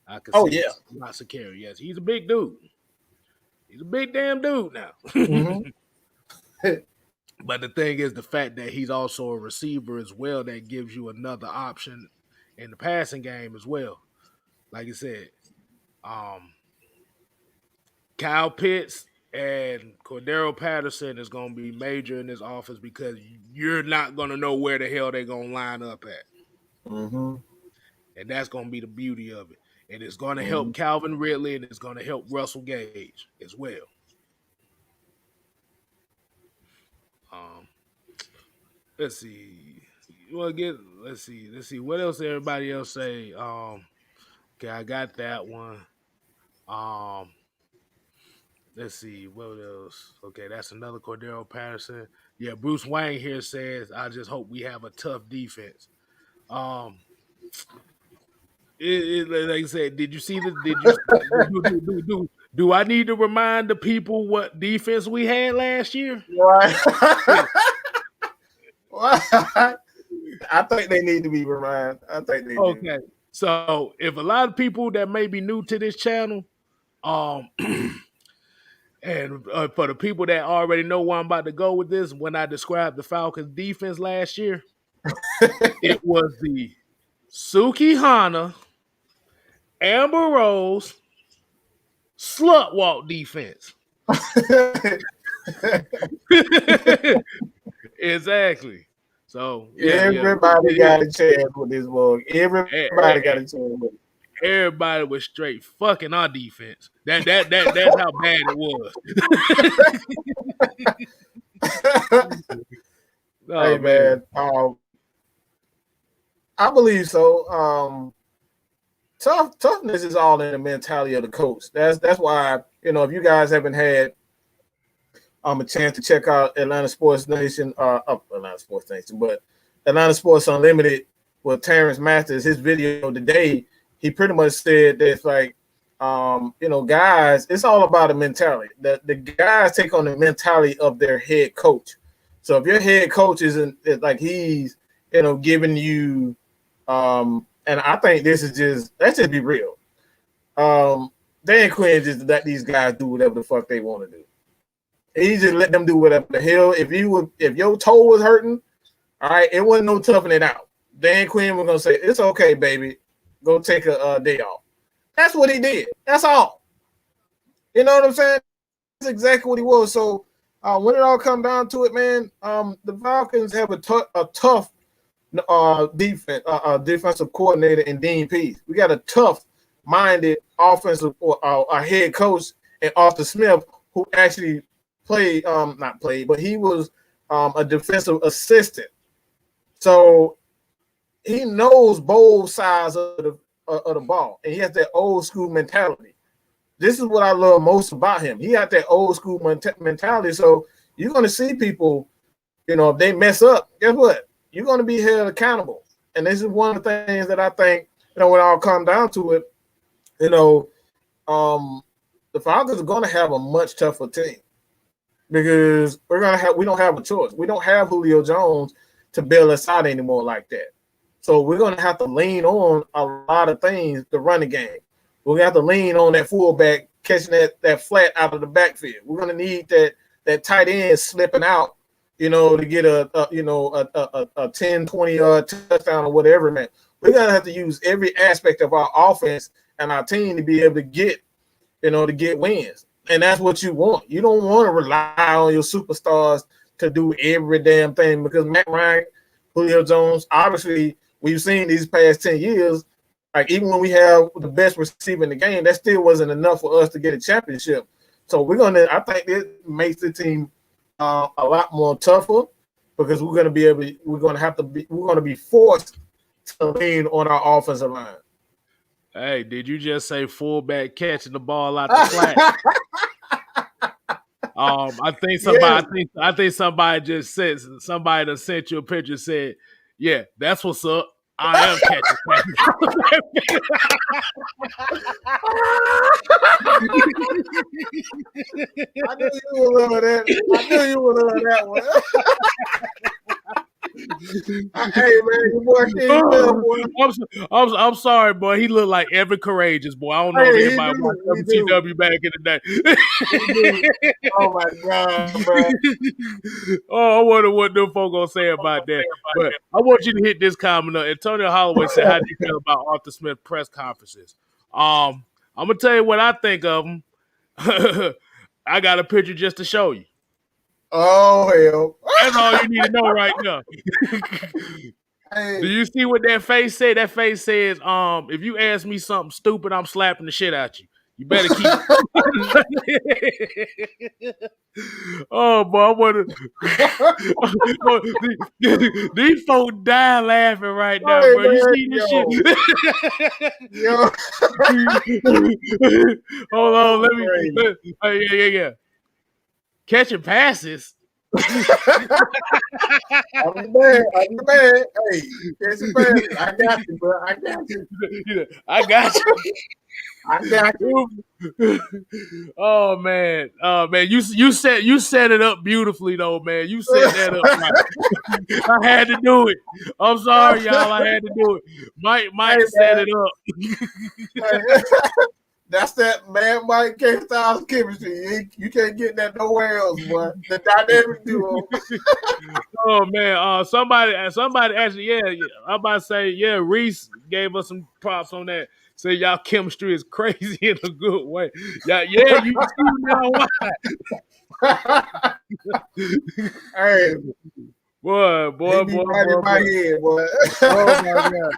I could Oh see yeah. lots of carry. Yes, he's a big dude. He's a big damn dude now. Mm-hmm. But the thing is, the fact that he's also a receiver as well, that gives you another option in the passing game as well. Like you said, Kyle Pitts and Cordarrelle Patterson is going to be major in this offense because you're not going to know where the hell they're going to line up at. Mm-hmm. And that's going to be the beauty of it. And it's going to Mm-hmm. help Calvin Ridley, and it's going to help Russell Gage as well. Let's see. You want to get? Let's see. What else everybody else say? Okay, I got that one. Let's see. What else? Okay, that's another Cordarrelle Patterson. Yeah, Bruce Wayne here says, "I just hope we have a tough defense." Like I said, did you see the? Did you do I need to remind the people what defense we had last year? Right. I think they need to be reminded. I think they do. Okay, so if a lot of people that may be new to this channel, and for the people that already know where I'm about to go with this, when I described the Falcons defense last year, it was the Suki Hana, Amber Rose, slut walk defense. Exactly. So everybody got a chance with this book. Everybody got a chance with it. Everybody was straight fucking our defense. That's how bad it was. Hey man, I believe so. Toughness is all in the mentality of the coach. That's why, if you guys haven't had a chance to check out Atlanta Sports Nation, Atlanta Sports Nation, but Atlanta Sports Unlimited with Terrence Masters, his video today, he pretty much said that it's like, guys, it's all about the mentality. The guys take on the mentality of their head coach. So if your head coach isn't like he's, giving you, and I think let's just be real. Dan Quinn just let these guys do whatever the fuck they want to do. He just let them do whatever the hell. If your toe was hurting, all right, it wasn't no toughing it out. Dan Quinn was gonna say, "It's okay, baby. Go take a day off." That's what he did. That's all. You know what I'm saying? That's exactly what he was. So when it all comes down to it, man, the Falcons have a tough defensive coordinator in Dean Pease. We got a tough-minded offensive a head coach in Arthur Smith, who actually not played, but he was a defensive assistant. So he knows both sides of the ball, and he has that old school mentality. This is what I love most about him. He got that old school mentality. So you're going to see people, if they mess up, guess what? You're going to be held accountable. And this is one of the things that I think, when it all comes down to it, the Falcons are going to have a much tougher team because we don't have a choice. We don't have Julio Jones to bail us out anymore like that. So we're going to have to lean on a lot of things to run the game. We're going to have to lean on that fullback catching that flat out of the backfield. We're going to need that tight end slipping out, to get a 10, 20 yard touchdown or whatever, man. We're going to have to use every aspect of our offense and our team to be able to get wins. And that's what you want. You don't want to rely on your superstars to do every damn thing because Matt Ryan, Julio Jones, obviously, we've seen these past 10 years, Like even when we have the best receiver in the game, that still wasn't enough for us to get a championship. So I think it makes the team a lot more tougher because we're going to be forced to lean on our offensive line. Hey, did you just say fullback catching the ball out the flat? I think somebody just said somebody that sent you a picture said, "Yeah, that's what's up. I am catching." I knew you would love that. I knew you would love that one. Hey man, your boy King boy. I'm sorry, boy. He looked like Evan Courageous, boy. I don't know if anybody watched WCW back in the day. Oh my god, bro. Oh, I wonder what them folk gonna say about that. But I want you to hit this comment up. Antonio Holloway said, "How do you feel about Arthur Smith press conferences?" I'm gonna tell you what I think of them. I got a picture just to show you. Oh hell! That's all you need to know right now. Hey. Do you see what that face said? That face says, if you ask me something stupid, I'm slapping the shit out you. You better keep Oh boy, I wonder these folks dying laughing right now, Hey, bro. You man, see this shit? Yo. Hold on, let me yeah. Catching passes. I'm the man. Hey, catching passes. I got you, bro. I got you. I got you. I got you. Oh man, you set it up beautifully though, man. You set that up right. I had to do it. I'm sorry, y'all. I had to do it. Mike set it up. That's that man Mike Kstlyz chemistry. You can't get that nowhere else, boy. The dynamic duo. Oh man, somebody actually, I'm about to say, Reese gave us some props on that. Say y'all chemistry is crazy in a good way. Yeah, you see now why. Hey, boy. Right in my head, boy. Oh my god.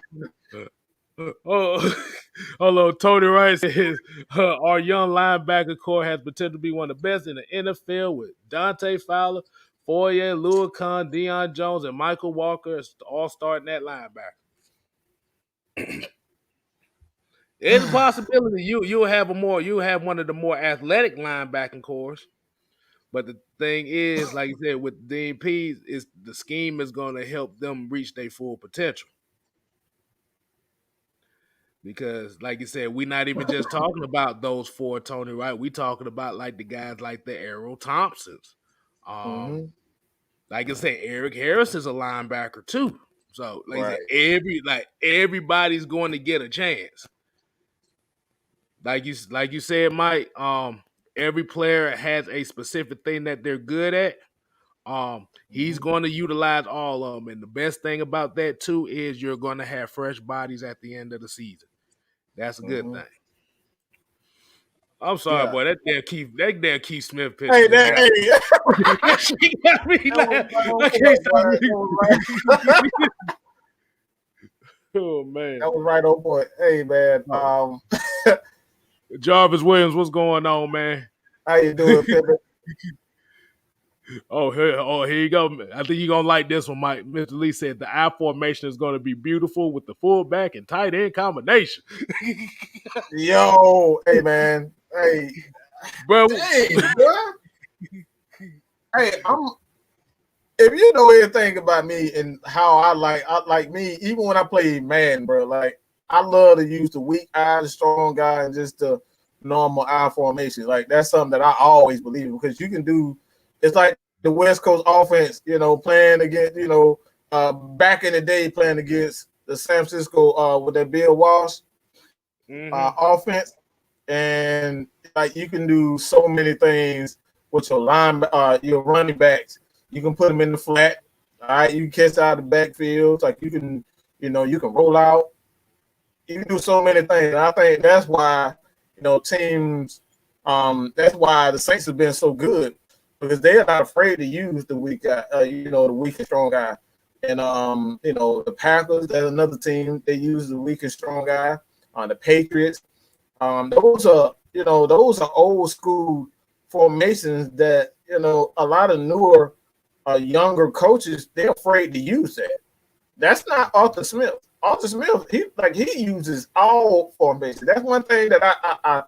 Hello, Tony Rice says our young linebacker core has potential to be one of the best in the NFL with Dante Fowler, Foyer, Louis Kahn, Deion Jones, and Michael Walker all starting at linebacker. There's a possibility you'll have one of the more athletic linebacking cores. But the thing is, like you said, with DPs, is the scheme is going to help them reach their full potential. Because, like you said, we're not even just talking about those four, Tony, right? We talking about like the guys like the Errol Thompsons. Like I said, Eric Harris is a linebacker too. So, like I said, everybody's going to get a chance. Like you said, Mike. Every player has a specific thing that they're good at. He's going to utilize all of them, and the best thing about that too is you're going to have fresh bodies at the end of the season. That's a good thing. I'm sorry, boy. That damn Keith Smith picture. Hey, that shit got me Oh man, that was right on point. Hey man, Jarvis Williams, what's going on, man? How you doing, Pepper? Here you go. I think you're gonna like this one, Mike. Mr. Lee said the I formation is gonna be beautiful with the fullback and tight end combination. Yo, hey man, hey, bro. Hey, if you know anything about me and how I like me, even when I play Madden, bro, like I love to use the weak eye, the strong guy, and just the normal I formation. Like that's something that I always believe in because you can do. It's like the West Coast offense, playing against, back in the day playing against the San Francisco with that Bill Walsh offense, and like you can do so many things with your your running backs. You can put them in the flat. All right, you can catch out of the backfield. Like you can, you can roll out. You can do so many things. And I think that's why, teams. That's why the Saints have been so good because they're not afraid to use the weak guy. The weak and strong guy. And the Packers, that's another team. They use the weak and strong guy. the Patriots. Those are old school formations that a lot of newer, younger coaches, they're afraid to use that. That's not Arthur Smith. Arthur Smith, he uses all formations. That's one thing that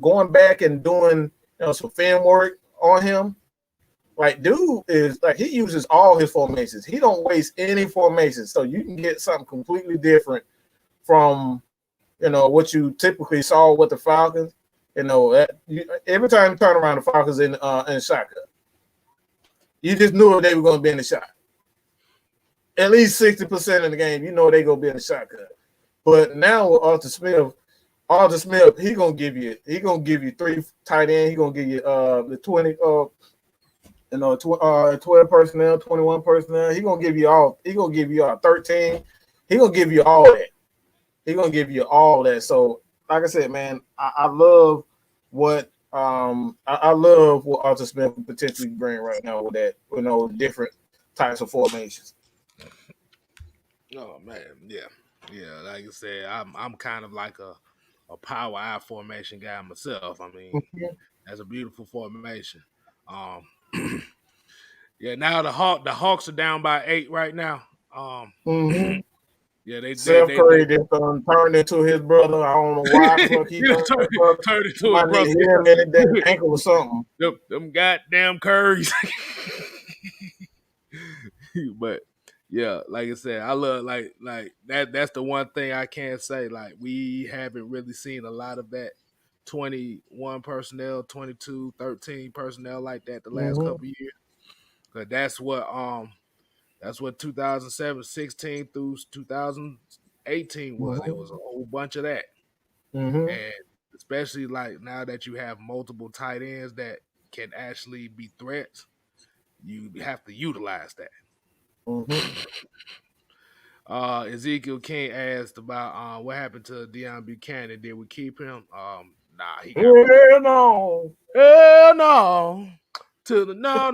going back and doing some film work on him. Like, dude is like, he uses all his formations. He don't waste any formations, so you can get something completely different from what you typically saw with the Falcons. Every time you turn around, the Falcons in shotgun. You just knew they were going to be in the shot. At least 60% of the game, they going to be in the shotgun. But now with Arthur Smith, he gonna give you 3 tight end. He gonna give you the 20 12 personnel, 21 personnel. He gonna give you all 13. He gonna give you all that. He gonna give you all that. So, like I said, man, I love what Arthur Smith can potentially bring right now with that, different types of formations. Oh man, yeah. Like I said, I'm kind of like a power I formation guy myself. I mean, that's a beautiful formation. Um, yeah. Now the Hawks are down by 8 right now. Yeah, they Seth Curry just turned into his brother. I don't know why the fuck he turned into his brother. Hit him in the damn ankle or something. Them goddamn Currys. But yeah, like I said, I love like that. That's the one thing I can't say. Like, we haven't really seen a lot of that 21 personnel, 22, 13 personnel like that the last couple years. Cause that's what 2007, 16 through 2018 was. It was a whole bunch of that. And especially like now that you have multiple tight ends that can actually be threats, you have to utilize that. Ezekiel King asked about what happened to Deion Buchanan. Did we keep him? Nah, he got hell no. Hell no. To the no.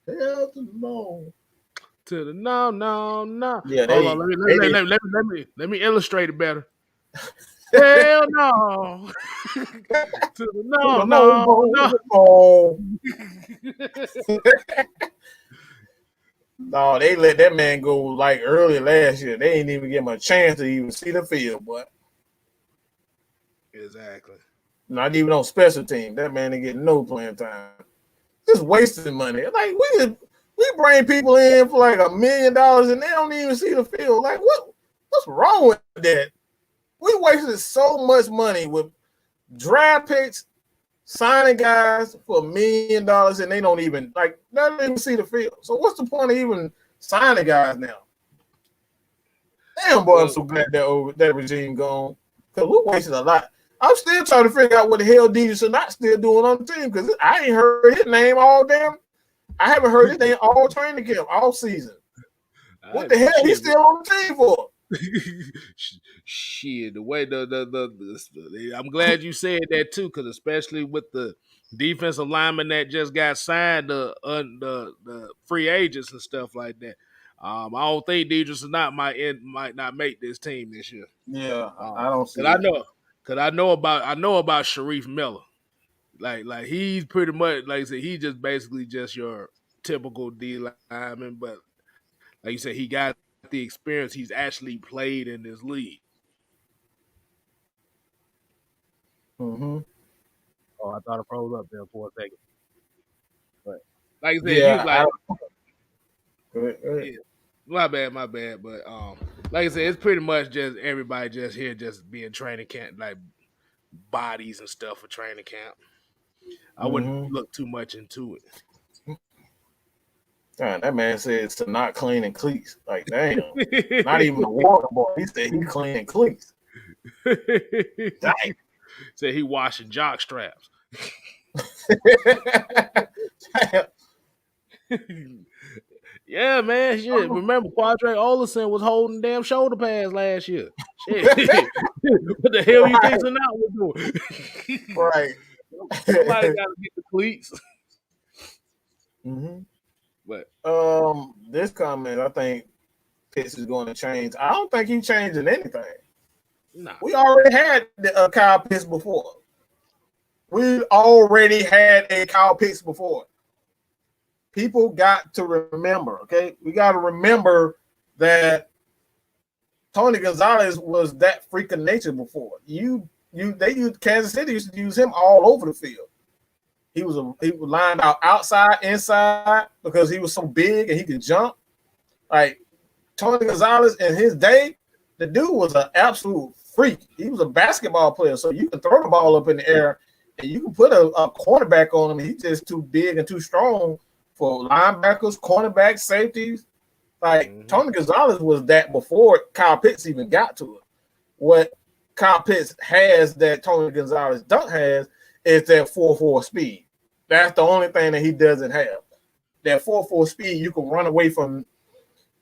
Hell to the no. To the no. Yeah, hold on. Let me illustrate it better. Hell no. To the no. No, they let that man go like early last year. They ain't even give him a chance to even see the field, boy. Exactly. Not even on special team. That man ain't getting no playing time. Just wasting money. Like, we bring people in for like $1 million and they don't even see the field. Like, what's wrong with that? We wasted so much money with draft picks, signing guys for $1 million, and they don't even see the field. So what's the point of even signing guys now? Damn, boy, I'm so glad that regime gone, because we wasted a lot. I'm still trying to figure out what the hell DJ not still doing on the team, because I ain't heard his name all damn. I haven't heard his name all training camp, all season. What the hell he's still on the team for? Shit, the way I'm glad you said that too, because especially with the defensive lineman that just got signed, the free agents and stuff like that. I don't think Deidre might not make this team this year. Yeah, I don't see. I know about Sharif Miller. Like he's pretty much, like I said, he's just basically just your typical D lineman, but like you said, he got the experience. He's actually played in this league. Oh, I thought I froze up there for a second. But like I said, my bad. But like I said, it's pretty much just everybody just here just being training camp, like bodies and stuff for training camp. I wouldn't look too much into it. Damn, that man said it's not cleaning cleats. Like, damn. Not even a water boy. He said he cleaning cleats. Dang. Said he washing jock straps. Yeah, man. Shit. Remember, Quadre Olison was holding damn shoulder pads last year. Shit. What the hell you think Sanat was doing? Right. Somebody got to get the cleats. But this comment, I think Pitts is going to change. I don't think he's changing anything. Nah. We already had Kyle Pitts before. We already had a Kyle Pitts before. People got to remember, okay? We got to remember that Tony Gonzalez was that freak of nature before. They used Kansas City used to use him all over the field. He was lined out outside, inside because he was so big and he could jump. Like Tony Gonzalez in his day, the dude was an absolute freak. He was a basketball player, so you can throw the ball up in the air and you can put a cornerback on him. He's just too big and too strong for linebackers, cornerbacks, safeties. Like Tony Gonzalez was that before Kyle Pitts even got to it. What Kyle Pitts has that Tony Gonzalez don't has is that 4.4 speed. That's the only thing that he doesn't have. That 4.4 speed, you can run away from,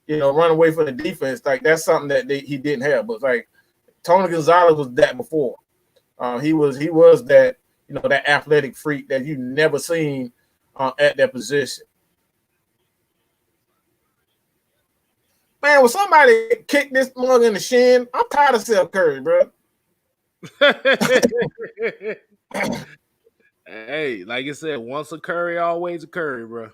the defense. Like that's something that he didn't have. But like Tony Gonzalez was that before. He was that, that athletic freak that you never seen at that position. Man, when somebody kick this mug in the shin, I'm tired of Seth Curry, bro. Hey, like I said, once a Curry, always a Curry, bro.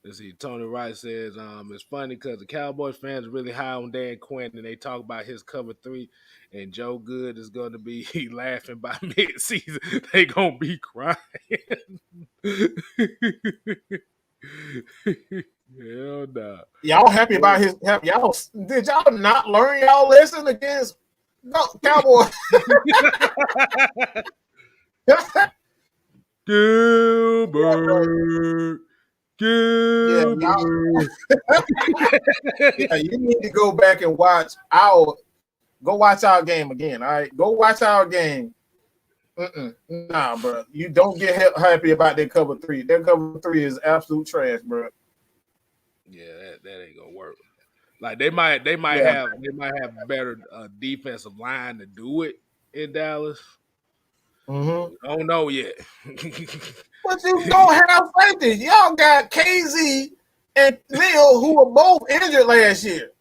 Let's see. Tony Wright says, it's funny because the Cowboys fans are really high on Dan Quinn and they talk about his cover 3 and Joe Good is going to be laughing by mid-season. They going to be crying. Hell nah. Y'all happy about his y'all did y'all not learn y'all lesson against Cowboys? Gilbert. Yeah, you need to go back and watch our game again. All right, go watch our game. Nah, bro, you don't get happy about that cover 3. That cover 3 is absolute trash, bro. Yeah, that ain't gonna work. Like they might have better defensive line to do it in Dallas. I don't know yet. But you don't have safety. Y'all got KZ and Neal who were both injured last year.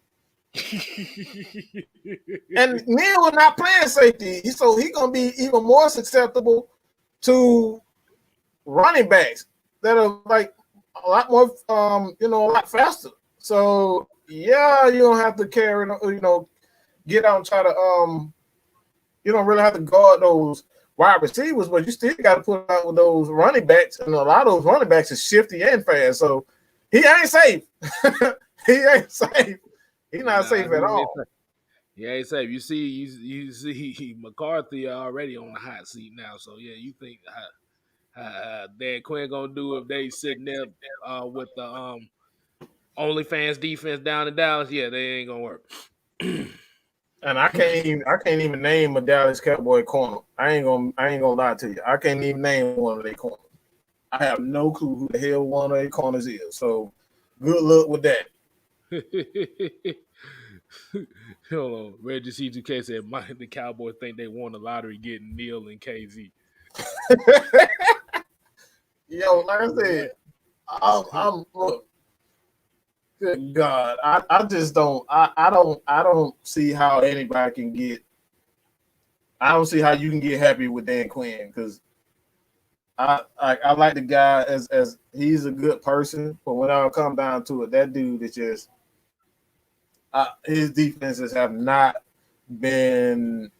And Neal was not playing safety, so he's gonna be even more susceptible to running backs that are like a lot more, a lot faster. So yeah, you don't have to carry, get out and try to, you don't really have to guard those wide receivers, but you still got to put out with those running backs, and a lot of those running backs are shifty and fast. So he ain't safe. He ain't safe. He's not safe at all. He ain't safe. You see McCarthy already on the hot seat now. So yeah, you think Dan Quinn gonna do if they sitting there with the OnlyFans defense down in Dallas? Yeah, they ain't gonna work. And I can't even name a Dallas Cowboy corner. I ain't gonna lie to you. I can't even name one of their corners. I have no clue who the hell one of their corners is. So good luck with that. Hold on. Reggie C2K said the Cowboys think they won the lottery getting Neal and KZ. Yo, like I said, I'm look. Good God, I just don't. I don't see how anybody can get. I don't see how you can get happy with Dan Quinn because I like the guy as he's a good person, but when I come down to it, that dude is just his defenses have not been.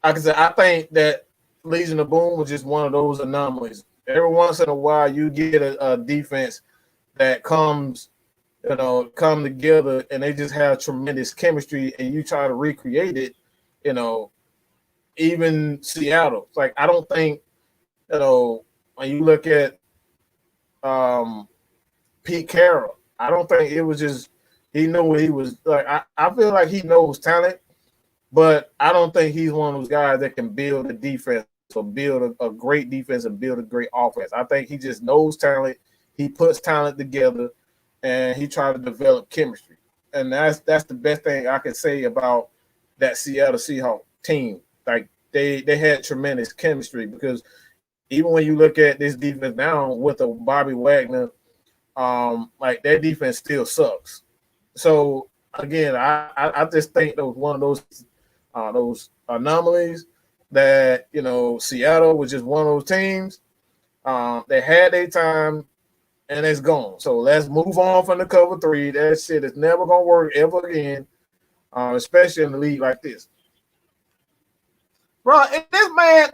Like I said, I think that Legion of Boom was just one of those anomalies. Every once in a while, you get a defense that come together and they just have tremendous chemistry, and you try to recreate it. Even Seattle. It's like I don't think when you look at Pete Carroll, I don't think it was just he knew what he was like. I feel like he knows talent, but I don't think he's one of those guys that can build a defense or build a great defense and build a great offense. I think he just knows talent. He puts talent together, and he tries to develop chemistry. And that's the best thing I can say about that Seattle Seahawks team. Like they had tremendous chemistry because even when you look at this defense now with a Bobby Wagner like their defense still sucks. So again, I just think that was one of those anomalies that Seattle was just one of those teams. They had their time and it's gone. So let's move on from the cover three. That shit is never gonna work ever again, especially in a league like this. Bro, and this man,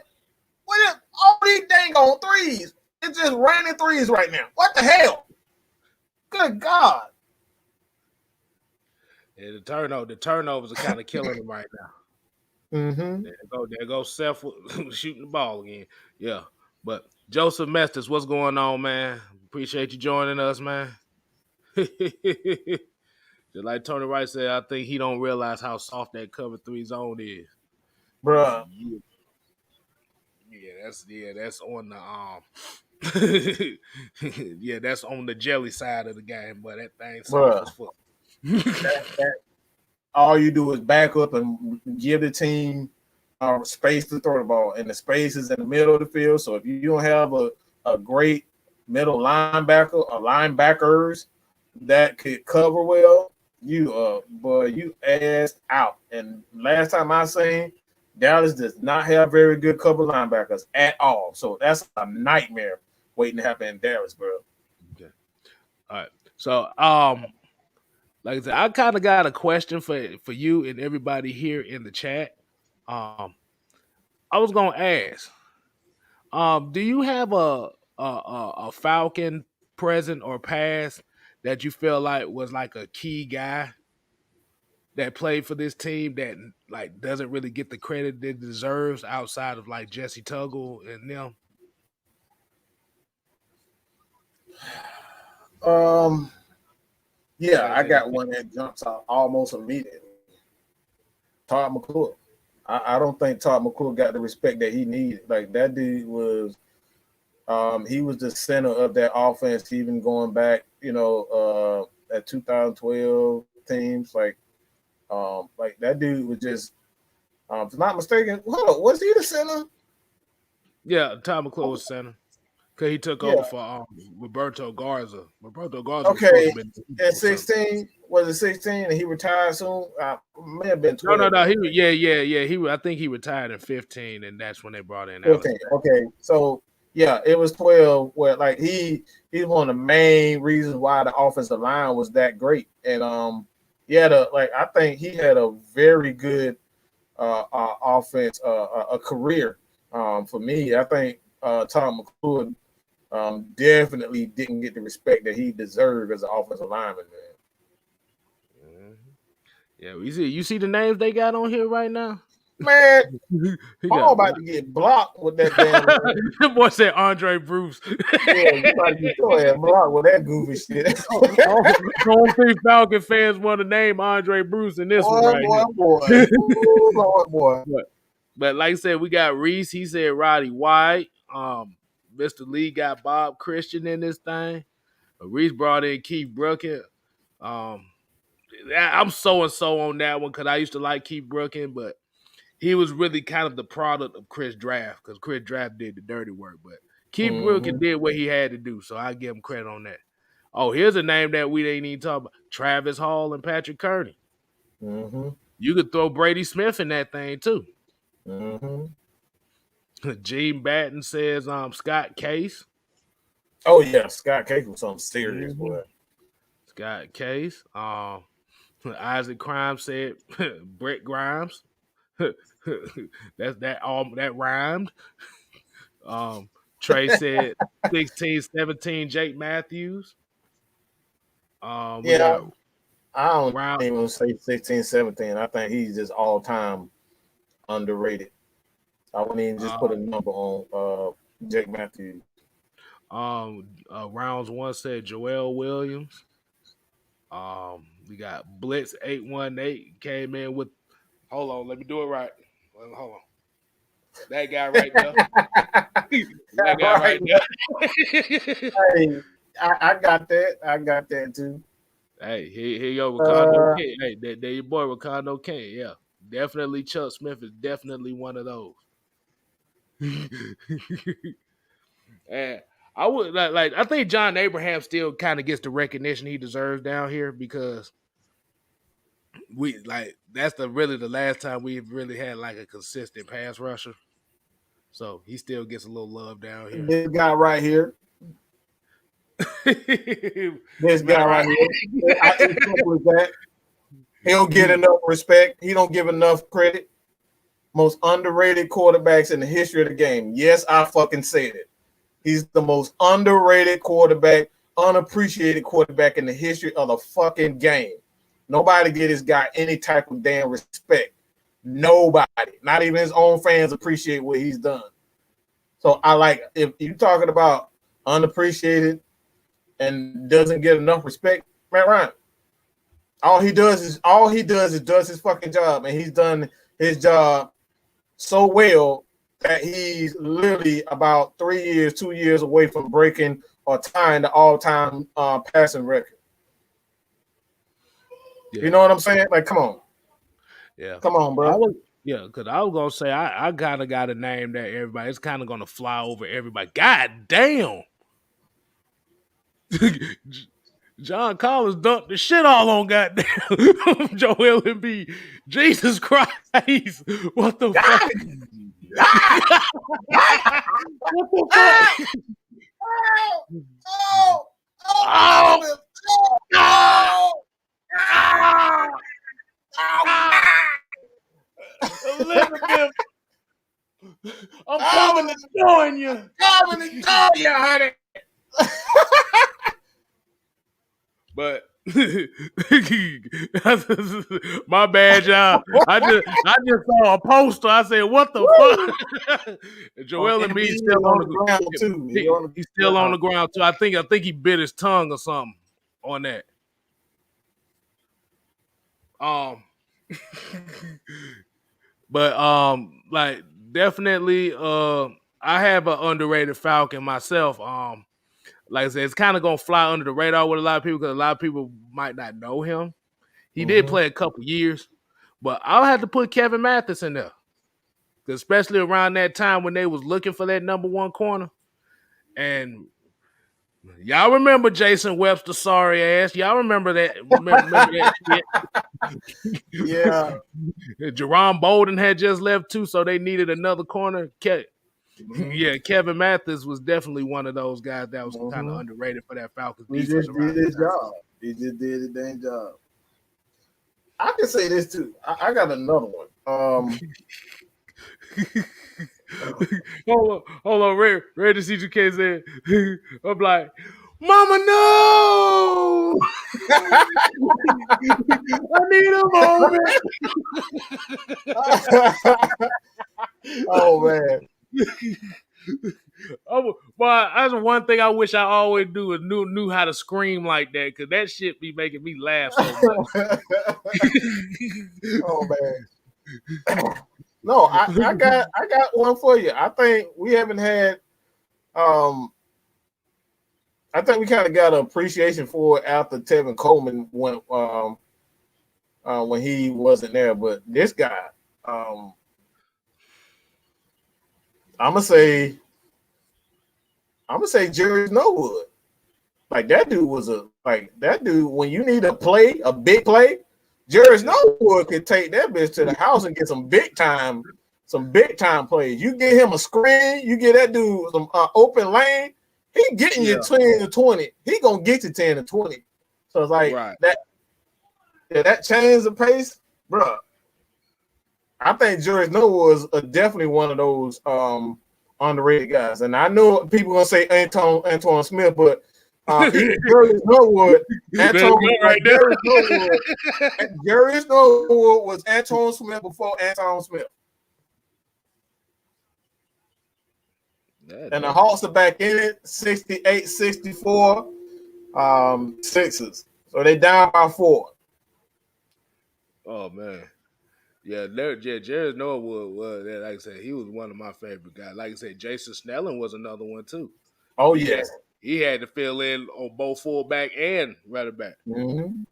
with all these dang on threes, it's just raining threes right now. What the hell? Good God. Yeah, the turnovers are kind of killing him right now. Mm-hmm. There goes Seth shooting the ball again. Yeah. But Joseph Mestis, what's going on, man? Appreciate you joining us, man. Just like Tony Wright said, I think he don't realize how soft that cover three zone is. Bruh. Yeah, that's on the yeah, that's on the jelly side of the game, but that thing soft as fuck. All you do is back up and give the team space to throw the ball, and the space is in the middle of the field. So if you don't have a great middle linebacker or linebackers that could cover well, you ass out. And last time I seen, Dallas does not have very good cover linebackers at all. So that's a nightmare waiting to happen in Dallas, bro. Okay. All right. So like I said, I kind of got a question for you and everybody here in the chat. I was gonna ask, do you have a Falcon present or past that you feel like was like a key guy that played for this team that like doesn't really get the credit it deserves outside of like Jesse Tuggle and them? Yeah, I got one that jumps out almost immediately. Todd McClure. I don't think Todd McClure got the respect that he needed. Like that dude was, he was the center of that offense, even going back, at 2012 teams. Like that dude was just, if I'm not mistaken, was he the center? Yeah, Todd McClure was center. Cause he took over for Roberto Garza. Roberto Garza was supposed to have been at 16. Was it 16 and he retired soon? May have been 12. No. I think he retired in 15, and that's when they brought in 15. Okay, so yeah, it was 12. Where like he's one of the main reasons why the offensive line was that great, and I think he had a very good offense, a career. For me, I think Tom McClure definitely didn't get the respect that he deserved as an offensive lineman, man. Yeah, you see the names they got on here right now? Man, Paul about to get blocked with that damn. That boy said Andre Bruce. Yeah, you about to get your ass blocked with that goofy shit. Don't think Falcon fans want to name Andre Bruce in this one right boy. But like I said, we got Reese. He said Roddy White. Mr. Lee got Bob Christian in this thing. Reese brought in Keith Brucken. I'm so and so on that one because I used to like Keith Brucken, but he was really kind of the product of Chris Draft because Chris Draft did the dirty work. But Keith Brucken did what he had to do, so I give him credit on that. Oh, here's a name that we didn't even talk about: Travis Hall and Patrick Kearney. You could throw Brady Smith in that thing too. Gene Batten says Scott Case. Oh yeah, Scott Case was something serious, boy. Scott Case. Isaac Crime said Brett Grimes. That rhymed. Trey said 16, 17, Jake Matthews. I don't even say 16, 17. I think he's just all time underrated. I wouldn't even just put a number on Jake Matthews. Rounds one said Joel Williams. We got Blitz 818 came in with. Hold on, let me do it right. Hold on. That guy right there. That guy right there. Hey, I got that. I got that too. Hey, here you go, Ricardo King. Hey, there your boy Ricardo King. Yeah, definitely. Chuck Smith is definitely one of those. And I would like. I think John Abraham still kind of gets the recognition he deserves down here because that's really the last time we've really had like a consistent pass rusher. So he still gets a little love down here. This guy right here. This guy right here. It's simple as that. He don't get enough respect. He don't give enough credit. Most underrated quarterbacks in the history of the game. Yes, I fucking said it. He's the most underrated quarterback, unappreciated quarterback in the history of the fucking game. Nobody get this guy any type of damn respect. Nobody. Not even his own fans appreciate what he's done. So I like, if you're talking about unappreciated and doesn't get enough respect, Matt Ryan. All he does is does his fucking job, and he's done his job so well that he's literally about 2 years away from breaking or tying the all-time passing record. Yeah. You know what I'm saying? Like, come on. Yeah. Come on, bro. Because I was going to say, I kind of got a name that everybody, it's kind of going to fly over everybody. God damn. John Collins dunked the shit all on goddamn Joel Embiid. Jesus Christ. What the fuck? What the fuck? Elizabeth, I'm coming to join you. Honey. But my bad, y'all. I just saw a poster. I said, "What the fuck?" Joel Embiid still on the ground too. He's still on the ground too. I think he bit his tongue or something on that. But like definitely, I have an underrated Falcon myself. Like I said, it's kind of gonna fly under the radar with a lot of people because a lot of people might not know him. He did play a couple years, but I'll have to put Kevin Mathis in there, especially around that time when they was looking for that number one corner. And y'all remember Jason Webster, sorry ass. Y'all remember that? Remember that shit? Yeah. Jerome Bolden had just left too, so they needed another corner. Yeah, Kevin Mathis was definitely one of those guys that was kind of underrated for that Falcons defense. He just did his job. He just did his dang job. I can say this too. I got another one. Hold on, Red to C2K said, I'm like, Mama, no! I need a moment. Oh man. Well, that's one thing I wish I always do is knew how to scream like that, because that shit be making me laugh so much. Oh man. No, I got one for you. I think we haven't had I think we kind of got an appreciation for it after Tevin Coleman when he wasn't there. But this guy, I'm gonna say Jerry Snowwood. Like that dude when you need a big play, Jerry Snowwood could take that bitch to the house and get some big time plays. You get him a screen, you get that dude some open lane, he getting you 10 to 20. He gonna get you 10 to 20. So it's like that changes the pace, bro. I think Jerry Snowwood was definitely one of those underrated guys. And I know people gonna say Antoine Smith, but Jerry Snowwood, Jerry Snowwood was Antoine Smith before Antoine Smith. And the Hawks are back in it, 68-64, Sixers. So they down by 4. Oh man. Yeah, Jerry Norwood was, like I said, he was one of my favorite guys. Like I said, Jason Snelling was another one too. Oh yes. He had to fill in on both fullback and running back. Mm-hmm.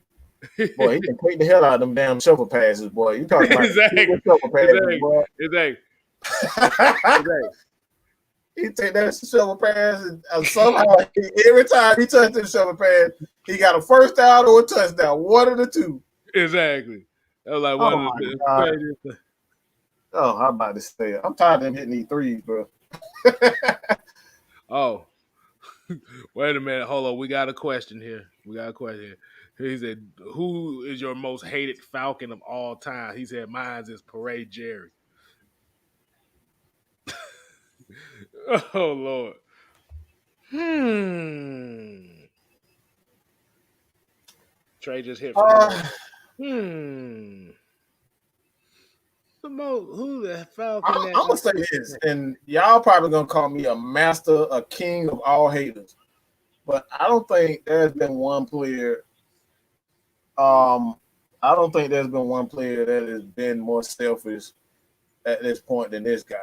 Boy, he can take the hell out of them damn shovel passes, boy. You talking about exactly. Shovel passes, boy. Exactly. He take that shovel pass, and somehow every time he touched the shovel pass, he got a first down or a touchdown. One of the two. Exactly. That was like one of the craziest. Oh, I'm about to say it. I'm tired of him hitting these threes, bro. Oh, wait a minute. Hold on. We got a question here. He said, "Who is your most hated Falcon of all time?" He said, "Mine's is Parade Jerry." Oh Lord. Trey just hit from who the Falcon? I'm gonna say this, and y'all probably gonna call me a master, a king of all haters, but I don't think there's been one player. I don't think there's been one player that has been more selfish at this point than this guy.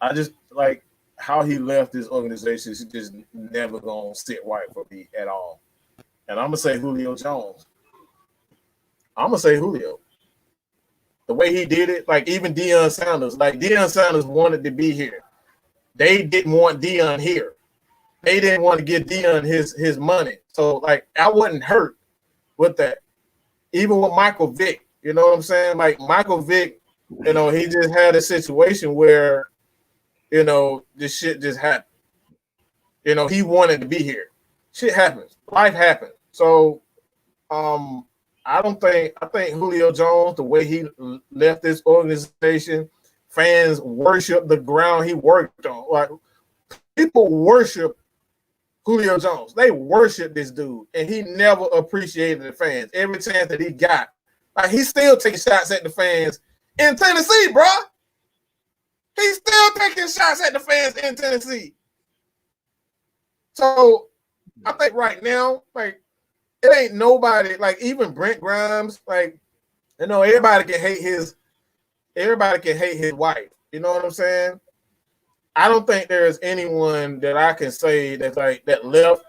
I just like how he left this organization. Is just never gonna sit right for me at all. And I'm gonna say Julio Jones. I'm gonna say Julio. The way he did it, like even Deion Sanders, wanted to be here. They didn't want Deion here. They didn't want to give Deion his money. So like I wasn't hurt with that. Even with Michael Vick, you know what I'm saying? Like Michael Vick, he just had a situation where, this shit just happened. He wanted to be here. Shit happens. Life happens. So I think Julio Jones, the way he left this organization, fans worship the ground he worked on. Like people worship Julio Jones. They worship this dude, and he never appreciated the fans. Every chance that he got, like he's still taking shots at the fans in Tennessee, bro. He's still taking shots at the fans in Tennessee. So I think right now, like, it ain't nobody, like even Brent Grimes, like, everybody can hate his wife. You know what I'm saying? I don't think there's anyone that I can say that's like that left.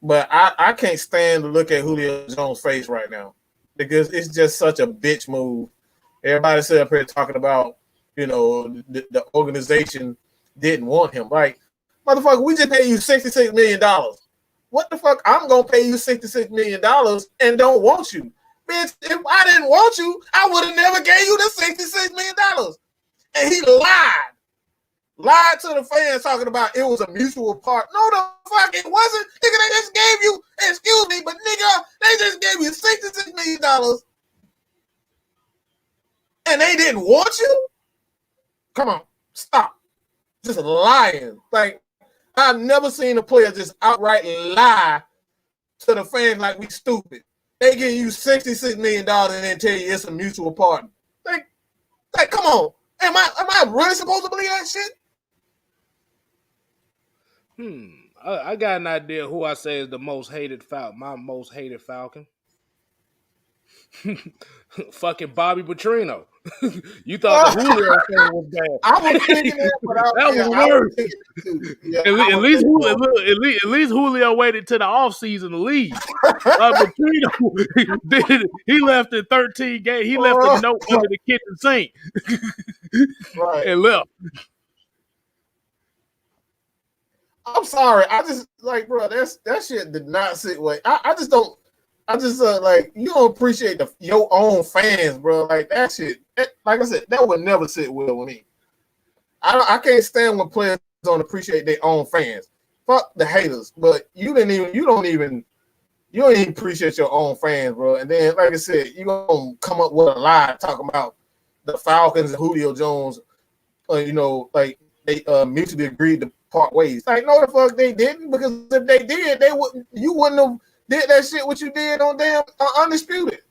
But I can't stand to look at Julio Jones' face right now because it's just such a bitch move. Everybody sit up here talking about, the organization didn't want him. Like, motherfucker, we just paid you $66 million. What the fuck? I'm going to pay you $66 million and don't want you. Bitch, if I didn't want you, I would have never gave you the $66 million. And he lied. Lied to the fans talking about it was a mutual part. No, the fuck it wasn't. Nigga, they just gave you, excuse me, but nigga, they just gave you $66 million and they didn't want you? Come on, stop. Just lying. Like, I've never seen a player just outright lie to the fans like we stupid. They give you $66 million and then tell you it's a mutual partner. Like, come on. Am I really supposed to believe that shit? I got an idea who I say is the most hated Falcon. My most hated Falcon. Fucking Bobby Petrino. You thought the Julio thing was bad. I was thinking that, but that was worse. At least Julio waited to the offseason to leave. Petrino, he left in 13 games. He left a note under the kitchen sink and left. I'm sorry. I just like, bro, that shit did not sit well. I just don't. I just like, you don't appreciate your own fans, bro. Like that shit. Like I said, that would never sit well with me. I can't stand when players don't appreciate their own fans. Fuck the haters, but you don't even appreciate your own fans, bro. And then, like I said, you gonna come up with a lie talking about the Falcons and Julio Jones. Like they mutually agreed to part ways. Like, no, the fuck they didn't, because if they did, you wouldn't have did that shit what you did on damn Undisputed.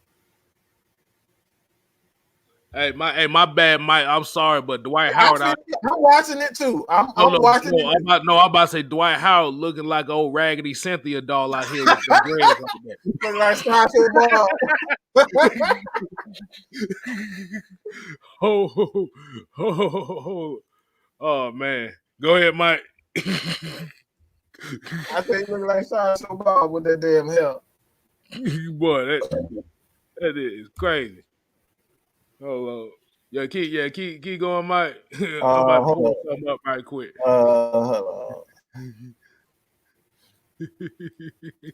Hey, my bad, Mike. I'm sorry, but Dwight Howard. I'm watching it too. I'm watching it. I'm about to say Dwight Howard looking like old raggedy Cynthia doll out here with the dreads like that. Looking like Oh man, go ahead, Mike. I think you look like Sasha Ball with that damn hair. Boy, that is crazy. Hold on. Keep going, Mike. I'm about to pull something up right quick. Hold on.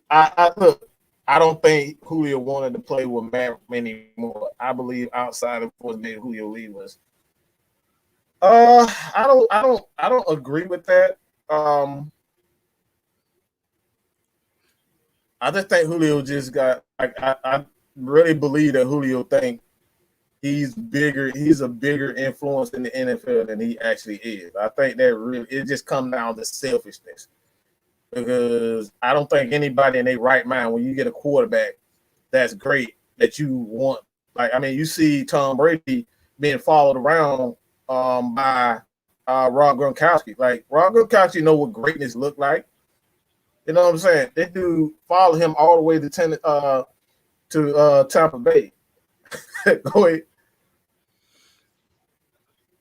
I look. I don't think Julio wanted to play with Matt anymore. I believe outside of course made Julio leave us. I don't agree with that. I just think Julio just got. I really believe that Julio think he's bigger. He's a bigger influence in the NFL than he actually is. I think that really it just comes down to selfishness. Because I don't think anybody in their right mind, when you get a quarterback that's great, that you want. Like, I mean, you see Tom Brady being followed around by Rob Gronkowski. Like, Rob Gronkowski know what greatness look like. You know what I'm saying? This dude followed him all the way to Tampa Bay. Go ahead.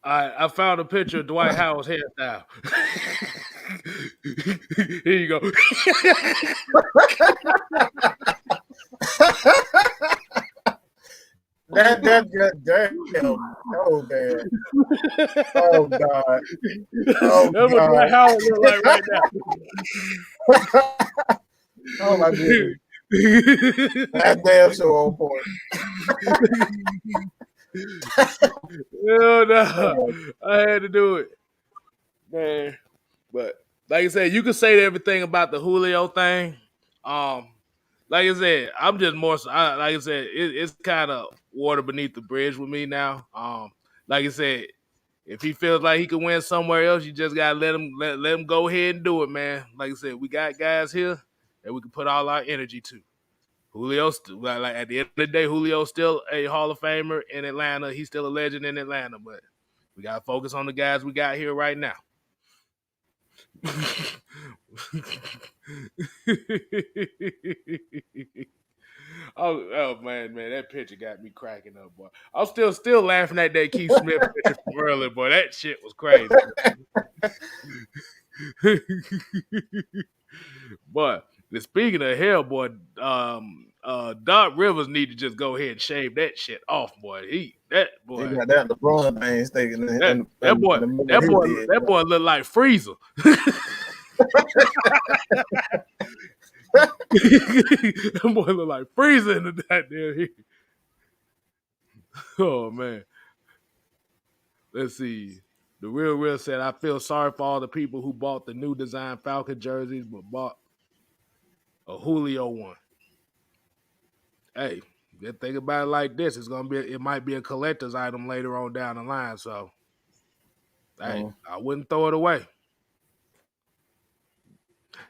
I found a picture of Dwight Howard's hairstyle. Here you go. That damn. Oh man. Oh God. Oh That's what Dwight Howard look like right now. Oh my goodness. That damn show on point. Hell no. I had to do it. Man. But like I said, you could say everything about the Julio thing. Like I said, I'm just more. Like I said, it's kind of water beneath the bridge with me now. Like I said, if he feels like he can win somewhere else, you just gotta let him go ahead and do it, man. Like I said, we got guys here that we can put all our energy to. Julio, like at the end of the day, Julio's still a Hall of Famer in Atlanta. He's still a legend in Atlanta, but we gotta focus on the guys we got here right now. oh man, that picture got me cracking up, boy. I'm still laughing at that Keith Smith picture from earlier, boy. That shit was crazy. But speaking of hell, boy, Doc Rivers need to just go ahead and shave that shit off, boy. He got that LeBron thing sticking in that boy look like Freezer. That boy look like Freezer in the goddamn heat. Oh man. Let's see. The real said, I feel sorry for all the people who bought the new design Falcon jerseys but bought a Julio one. Hey, good thing about it like this, it might be a collector's item later on down the line. So hey, I wouldn't throw it away.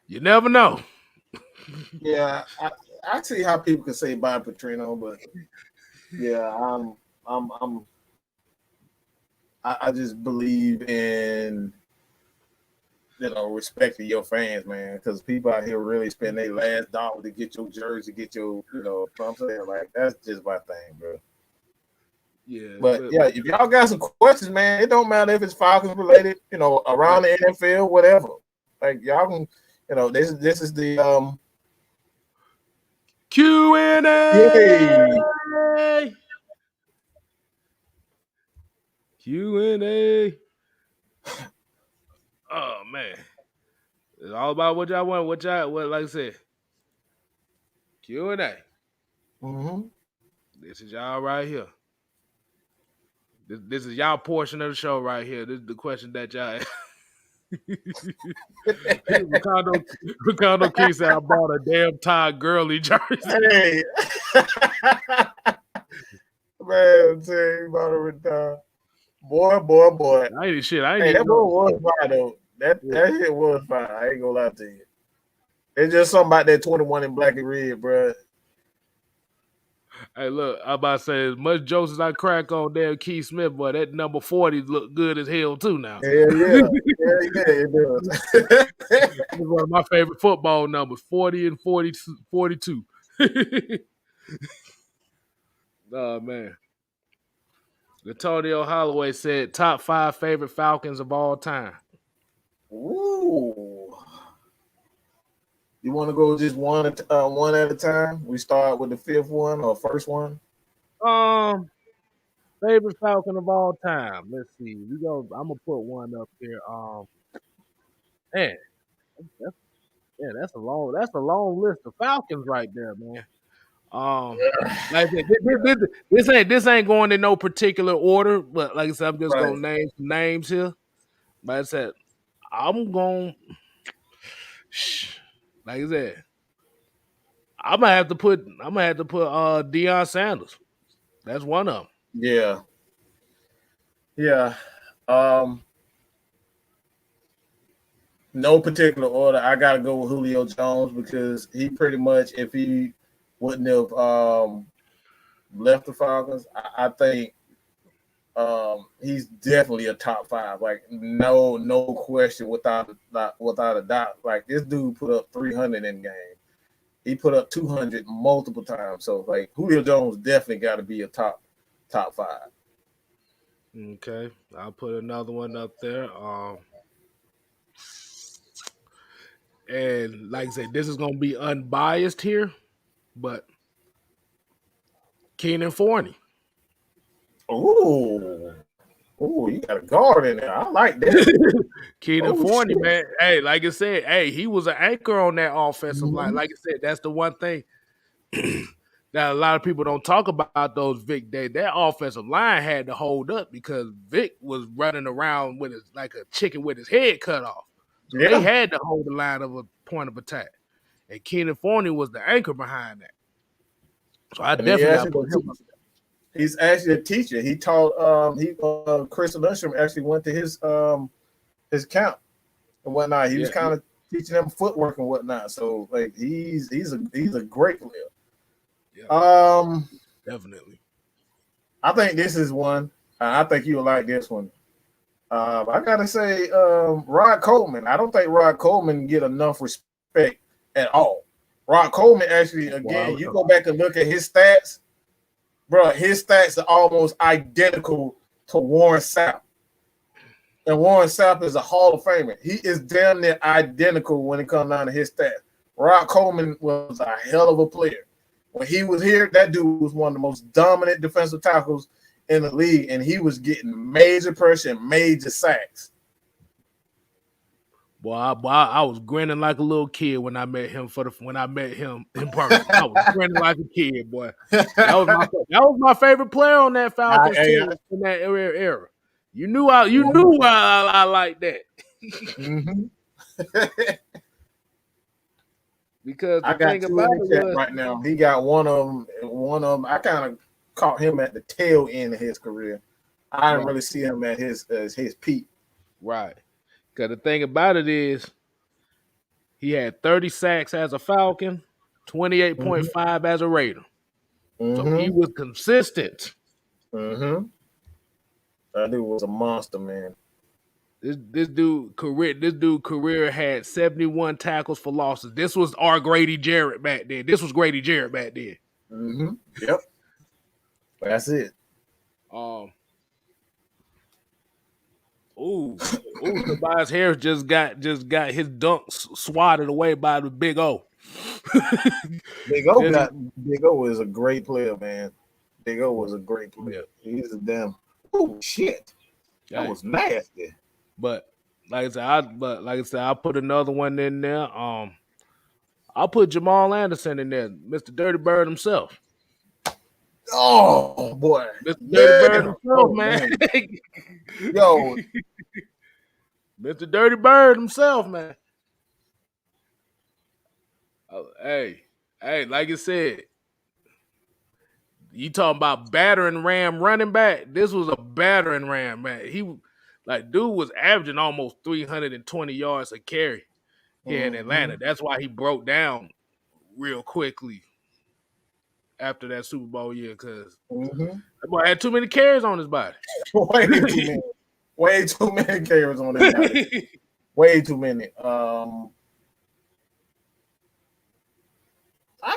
You never know. Yeah, I see how people can say bye Petrino, but yeah, I just believe in respecting your fans, man, because people out here really spend their last dollar to get your jersey, get your, I'm saying, like, that's just my thing, bro. Yeah, but yeah, if y'all got some questions, man, it don't matter if it's Falcons related, around the NFL, whatever. Like y'all can, this is the Q&A. Q&A. Oh man, it's all about what y'all want. What like I said, Q&A. Mm-hmm. This is y'all right here. This is y'all portion of the show right here. This is the question that y'all. Ricardo Key said I bought a damn Todd Gurley jersey. Hey. Man, you about to retire. Boy. I ain't shit. I ain't that boy was fine though. That shit was fine. I ain't gonna lie to you. It's just something about that 21 in black and red, bro. Hey, look, I'm about to say, as much jokes as I crack on damn Keith Smith, boy, that number 40 look good as hell too now. Yeah, it does. It's one of my favorite football numbers, 40 and 42. Oh, man. Antonio Holloway said, top 5 favorite Falcons of all time. Ooh. You want to go just one at a time? We start with the fifth one or first one? Let's Favorite Falcon of all time. Let's see. I'm gonna put one up here. Man, that's that's a long list of Falcons right there, man. Like I said, this ain't going in no particular order, but like I said, I'm just Right. gonna name some names here. But I said I'm going. Like I said, I'm gonna have to put Deion Sanders. That's one of them. Yeah. Yeah. Um, no particular order. I gotta go with Julio Jones because he pretty much, if he wouldn't have left the Falcons, I think he's definitely a top five. Like no question without a doubt. Like this dude put up 300 in game. He put up 200 multiple times. So like Julio Jones definitely got to be a top five. Okay, I'll put another one up there. And like I said, this is gonna be unbiased here, but Keenan Forney. Ooh, you got a guard in there. I like that. Keenan Forney, man. Hey, like I said, hey, he was an anchor on that offensive line. Like I said, that's the one thing that a lot of people don't talk about those Vic days. That offensive line had to hold up because Vic was running around with his like a chicken with his head cut off. So they had to hold the line of a point of attack. And Keenan Forney was the anchor behind that. So I definitely got to put him up there. He's actually a teacher. He taught Chris Lundstrom actually went to his camp and whatnot. He was kind of teaching them footwork and whatnot. So like he's a great player. Yeah. Definitely. I think this is one. I think you'll like this one. I gotta say, Rod Coleman. I don't think Rod Coleman get enough respect at all. Rod Coleman actually, again, you go back and look at his stats, bro. His stats are almost identical to Warren Sapp. And Warren Sapp is a Hall of Famer. He is damn near identical when it comes down to his stats. Rod Coleman was a hell of a player. When he was here, that dude was one of the most dominant defensive tackles in the league, and he was getting major pressure and major sacks. Boy, I was grinning like a little kid when I met him in person. I was grinning like a kid, boy. That was my favorite player on that Falcons team in that era. You knew I liked that. Because I got two in the chat right now. He got one of them. I kind of caught him at the tail end of his career. I didn't really see him at his peak. Right. Because the thing about it is, he had 30 sacks as a Falcon, 28.5 as a Raider. So he was consistent. That dude was a monster, man. This dude career had 71 tackles for losses. This was our Grady Jarrett back then. Yep. That's it. Tobias Harris just got his dunks swatted away by the Big O. Big O is a great player, man. Big O was a great player. He's a damn shit. That was nasty. But like I said, I'll put another one in there. I'll put Jamal Anderson in there, Mr. Dirty Bird himself. Oh boy, Mr. Dirty Bird himself, man. Yo, Mr. Dirty Bird himself, man. Oh, hey, like I said, you talking about battering ram running back? This was a battering ram, man. Dude was averaging almost 320 yards a carry here in Atlanta. That's why he broke down real quickly after that Super Bowl year, because that boy had too many carries on his body. Way too many carries on his body. Way too many. I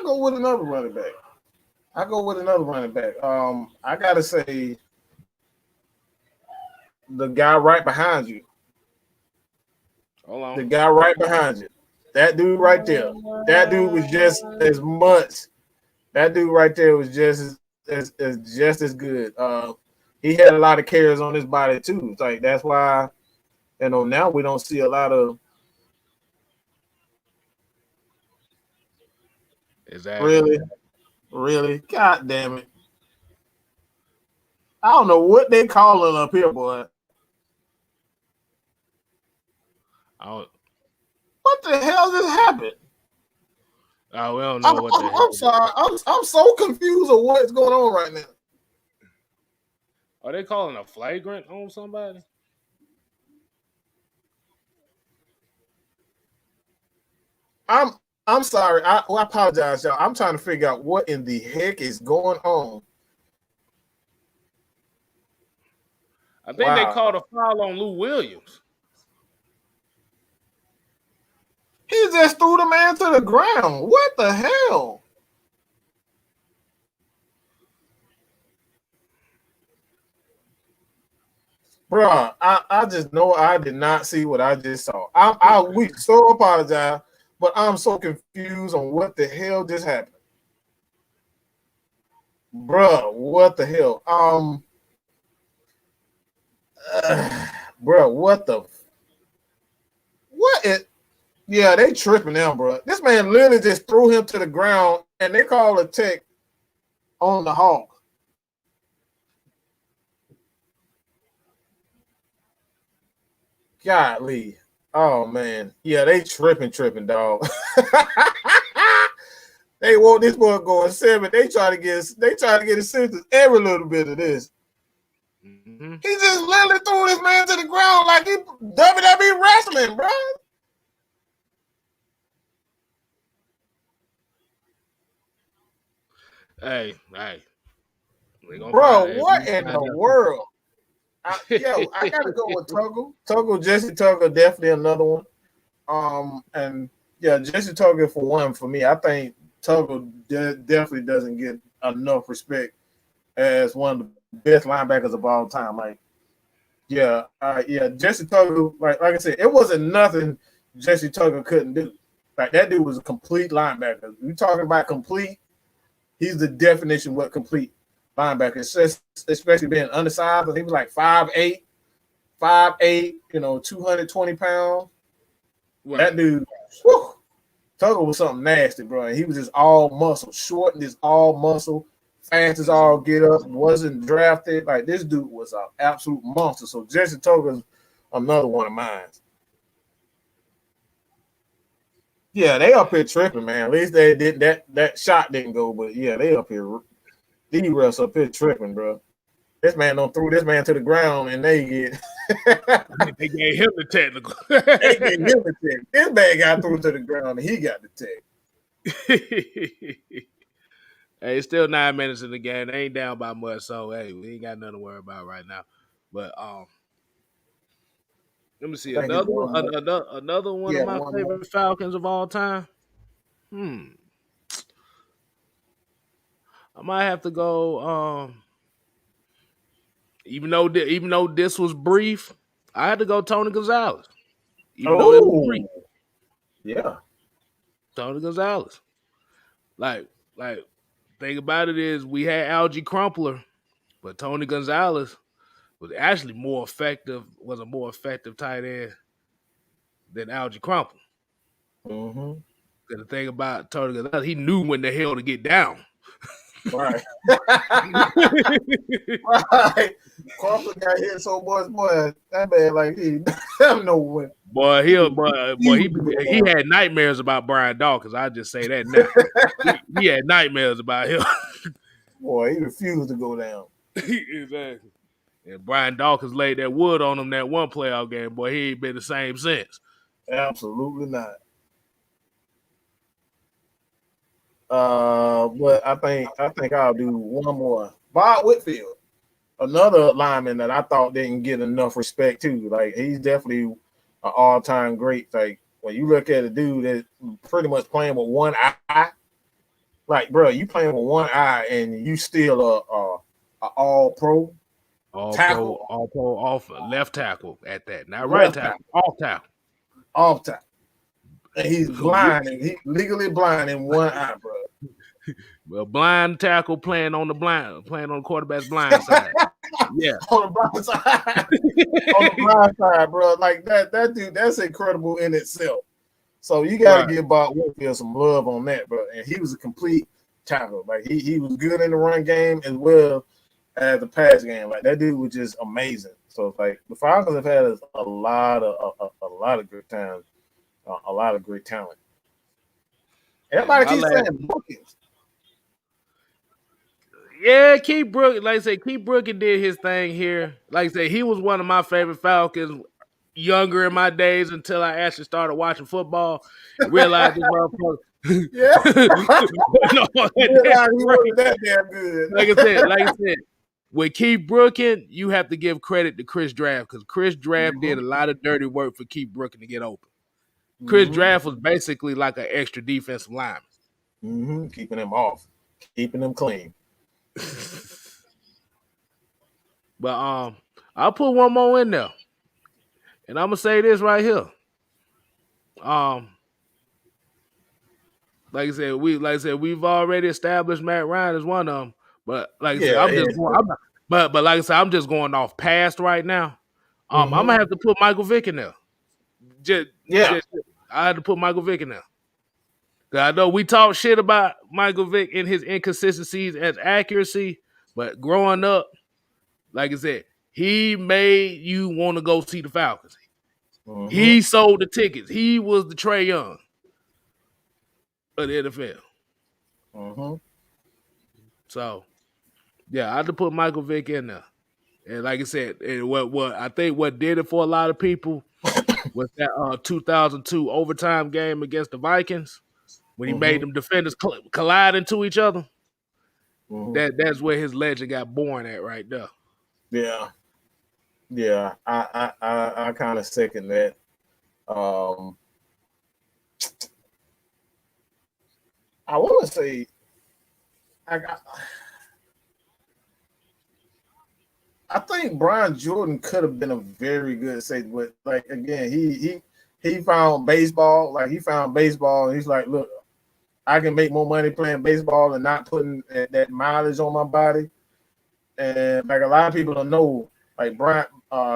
go with another running back. I gotta say, the guy right behind you. Hold on. The guy right behind you. That dude right there. That dude was just as much. That dude right there was just as good. he had a lot of carries on his body too. It's like that's why, now we don't see a lot of exactly. Really, God damn it. I don't know what they calling up here, boy. What the hell just happened? Oh, we don't know what the hell. I'm sorry. I'm so confused of what's going on right now. Are they calling a flagrant on somebody? I'm sorry. I apologize, y'all. I'm trying to figure out what in the heck is going on. I think they called a foul on Lou Williams. He just threw the man to the ground. What the hell? Bruh, I just know I did not see what I just saw. We so apologize, but I'm so confused on what the hell just happened. Bruh, what the hell? Bruh, what is? Yeah, they tripping now, bro. This man literally just threw him to the ground, and they call a tech on the Hawk. Golly. Oh man. Yeah, they tripping, dog. They want this boy going 7. They try to get assistance every little bit of this. Mm-hmm. He just literally threw this man to the ground like he WWE wrestling, bro. Hey. Bro, what in the world? I gotta go with Tuggle. Jesse Tuggle, definitely another one. And yeah, Jesse Tuggle for one for me. I think Tuggle definitely doesn't get enough respect as one of the best linebackers of all time. Like, Jesse Tuggle, like I said, it wasn't nothing Jesse Tuggle couldn't do. Like that dude was a complete linebacker. You talking about complete? He's the definition of what complete linebacker, especially being undersized. He was like 5'8", 220 pounds. Right. That dude, Tuggle was something nasty, bro. He was just all muscle, short and just all muscle, fast as all get up, wasn't drafted. Like this dude was an absolute monster. So Jesse Tuggle's another one of mine. Yeah, they up here tripping, man. At least they did that shot didn't go, but yeah, they up here. D-Russ up here tripping, bro. This man don't threw this man to the ground and they get they gave him the technical. They gave him the tech. This man got thrown to the ground and he got the tech. Hey, it's still 9 minutes in the game. They ain't down by much, so hey, we ain't got nothing to worry about right now. But let me see another one of my favorite Falcons of all time. I might have to go. Even though this was brief, I had to go Tony Gonzalez. Even though it was brief. Yeah. Tony Gonzalez. Like, thing about it is we had Algie Crumpler, but Tony Gonzalez was actually was a more effective tight end than Algie Crumpler. Mm-hmm. The thing about Tony Gonzalez, he knew when the hell to get down. Right. Right. Crawford got hit so much, boy. That man, like, he have no way. Boy, he had nightmares about Brian Dawkins. I just say that now. he had nightmares about him. Boy, he refused to go down. Exactly. And Brian Dawkins laid that wood on him that one playoff game. Boy, he ain't been the same since. Absolutely not. But I think I'll do one more. Bob Whitfield, another lineman that I thought didn't get enough respect too. Like he's definitely an all-time great. Like when you look at a dude that pretty much playing with one eye, like bro, you playing with one eye and you still a all-pro. All left tackle at that, not right tackle, off tackle. And he's blind, and he's legally blind in one eye, bro. Well, blind tackle playing on the quarterback's blind side. Yeah. on the Brown side. On the Brown side, bro. Like that dude, that's incredible in itself. So you got to give Bob Whitfield some love on that, bro. And he was a complete tackler. Like he was good in the run game as well as the pass game. Like that dude was just amazing. So like the Falcons have had a lot of good times, a lot of great talent. Everybody keeps saying Brookins. Yeah, Keith Brook, like I said, Keith Brookin did his thing here. Like I said, he was one of my favorite Falcons younger in my days until I actually started watching football and realized this motherfucker. Yeah. No, he wasn't that damn good. Like I said, with Keith Brookin, you have to give credit to Chris Draft because Chris Draft did a lot of dirty work for Keith Brookin to get open. Chris Draft was basically like an extra defensive lineman. Keeping him off, keeping him clean. But I'll put one more in there. And I'm gonna say this right here. Like I said, we've already established Matt Ryan as one of them. But like I said, I'm just going. But like I said, I'm just going off past right now. I'm gonna have to put Michael Vick in there. I had to put Michael Vick in there. I know we talk shit about Michael Vick and his inconsistencies as accuracy, but growing up, like I said, he made you want to go see the Falcons. He sold the tickets. He was the Trae Young of the NFL. So, yeah, I had to put Michael Vick in there. And like I said, and what I think what did it for a lot of people was that 2002 overtime game against the Vikings when he made them defenders collide into each other. That's where his legend got born at right there. Yeah, I kind of second that. I want to say I think Brian Jordan could have been a very good safety, but like again, he found baseball. Like he found baseball, and he's like, look, I can make more money playing baseball and not putting that mileage on my body. And like a lot of people don't know, like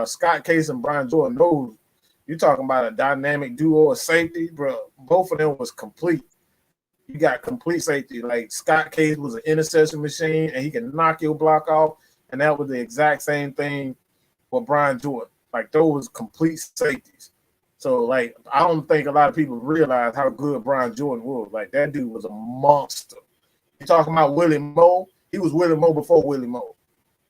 Scott Case and Brian Jordan knows. You're talking about a dynamic duo of safety, bro. Both of them was complete. You got complete safety. Like Scott Case was an interception machine, and he can knock your block off. And that was the exact same thing for Brian Jordan. Like those complete safeties. So like I don't think a lot of people realize how good Brian Jordan was. Like that dude was a monster. You talking about Willie Moe? He was Willie Moe before Willie Moe.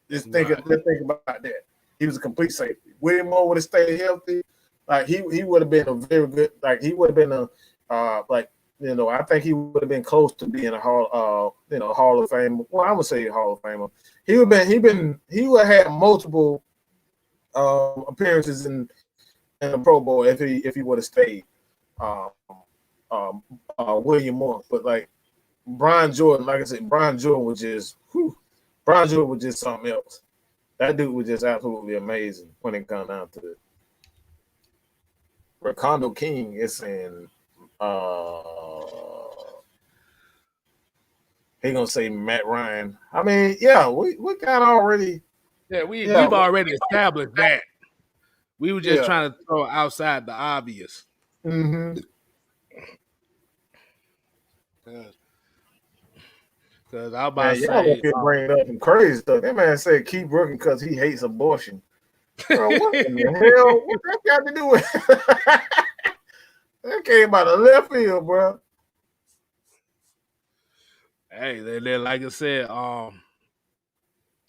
Let's think about that. He was a complete safety. Willie Moe would have stayed healthy. Like he would have been a very good. Like he would have been I think he would have been close to being a Hall of Fame. Well, I would say a Hall of Famer. He would have had multiple appearances in the Pro Bowl if he would have stayed. William Moore, but like Brian Jordan, like I said, Brian Jordan was just something else. That dude was just absolutely amazing when it comes down to it. Recondo King is saying he gonna say Matt Ryan. I mean, yeah, we kind of already. Yeah, we've already established that. We were just trying to throw outside the obvious. Because I was about to say, bring it up some crazy stuff. That man said keep working because he hates abortion. Bro, what in the hell? What that got to do with it? That came out of left field, bro. Hey, then like I said, I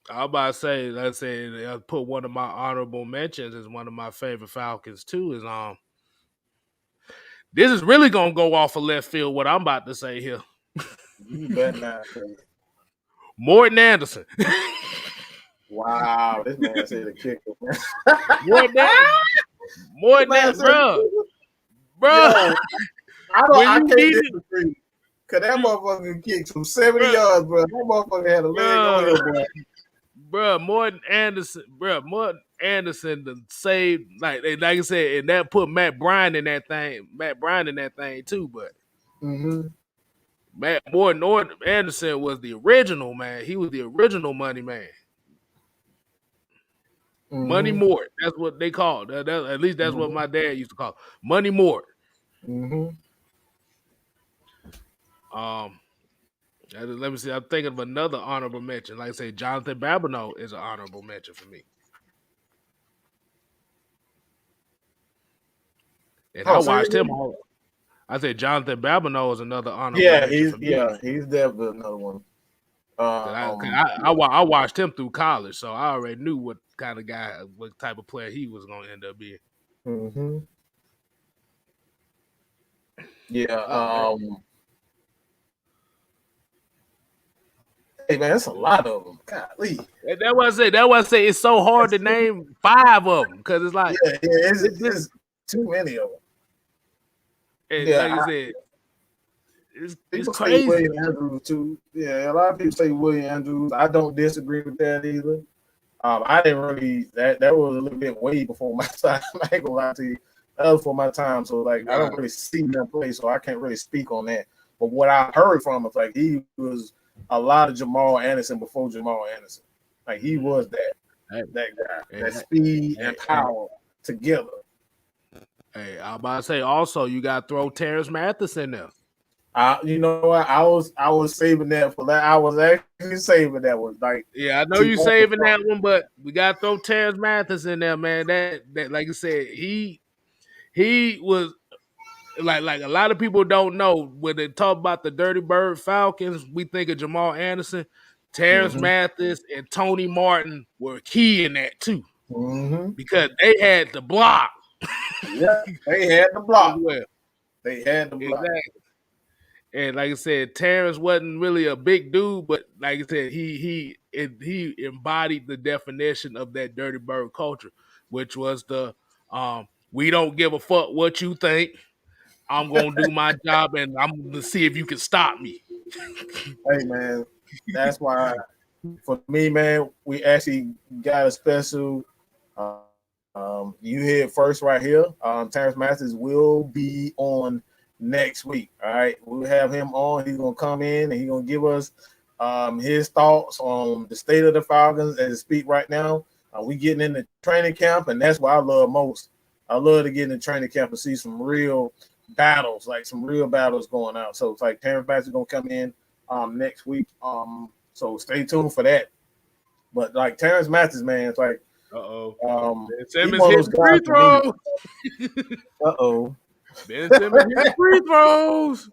was about to say, let's say, I put one of my honorable mentions as one of my favorite Falcons too. Is this is really gonna go off of left field. What I'm about to say here. You better not say it. Morton Anderson. Wow, this man said a kicker. Morton Anderson, bro. I can't disagree. Cause that motherfucker kicked from 70 yards, bro. That motherfucker had a leg on him, bro. Bro, Morton Anderson to save like I said, and that put Matt Bryant in that thing too, but Morton Anderson was the original man. He was the original money man. Money Mort. That's what they call it. At least that's what my dad used to call it. Money Mort. Let me see. I'm thinking of another honorable mention. Like I say, Jonathan Babineau is an honorable mention for me. And I watched him all. I said Jonathan Babineau is another honorable mention for me. Yeah, he's definitely another one. I watched him through college, so I already knew what kind of guy, what type of player he was going to end up being. Yeah. Hey man, that's a lot of them. Golly. That was it. That was it. It's so hard to name 5 of them because it's like it's too many of them. And like I said, it's crazy. William Andrews too. Yeah, a lot of people say William Andrews. I don't disagree with that either. I didn't really that was a little bit way before my time. I ain't gonna lie to you. That was for my time. So like I don't really see that play, so I can't really speak on that. But what I heard from him was like he was a lot of Jamal Anderson before Jamal Anderson. Like he was that guy, that speed and power together. Hey, I'm about to say also you got to throw Terrence Mathis in there. You know what? I was saving that for that. I was actually saving that one. Like, yeah, I know you saving that one, but we got to throw Terrence Mathis in there, man. That like I said, he was like a lot of people don't know when they talk about the Dirty Bird Falcons, we think of Jamal Anderson, Terrence Mathis, and Tony Martin were key in that too, because they had the block. Yeah, they had the block. Well, they had the block. Exactly. And like I said, Terrence wasn't really a big dude, but like I said, he embodied the definition of that Dirty Bird culture, which was the we don't give a fuck what you think. I'm gonna do my job, and I'm gonna see if you can stop me. Hey man, that's why for me, man, we actually got a special. You hear it first right here. Terrence Masters will be on next week. All right, we'll have him on. He's gonna come in and he's gonna give us his thoughts on the state of the Falcons as it speak right now. We getting into training camp, and that's what I love most. I love to get into training camp and see some real battles, like some real battles going out. So it's like Terrence Masters is gonna come in next week. So stay tuned for that. But like Terrence Masters, man, it's like Ben Simmons hitting free throws. Ben Simmons hitting free throws.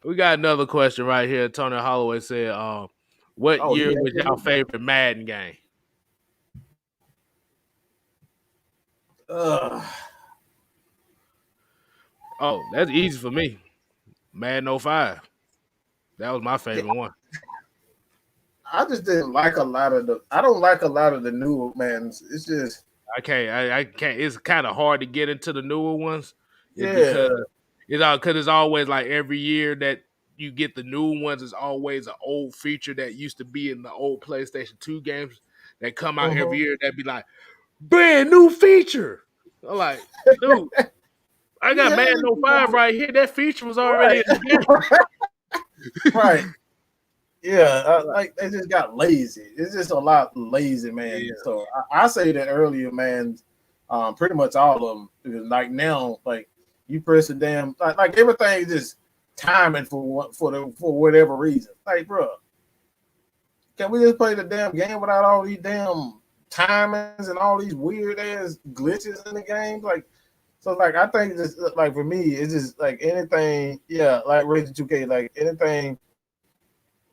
We got another question right here. Tony Holloway said, what year was y'all favorite Madden game? That's easy for me. Madden 05. That was my favorite one. I just didn't like a lot of the. I don't like a lot of the newer Maddens. It's just I can't. It's kind of hard to get into the newer ones. Because it's always like every year that you get the new ones is always an old feature that used to be in the old PlayStation 2 games that come out every year that be like brand new feature. I'm like, dude, I got Madden 05 right here. That feature was already in the game. Right. Yeah, like they just got lazy. It's just a lot lazy, man. Yeah. So I say that earlier, man. Pretty much all of them. Like now, like you press the damn like everything is just timing for whatever reason. Like, bro, can we just play the damn game without all these damn timings and all these weird ass glitches in the game? Like, so like I think just like for me, it's just like anything. Yeah, like Raging 2K, like anything.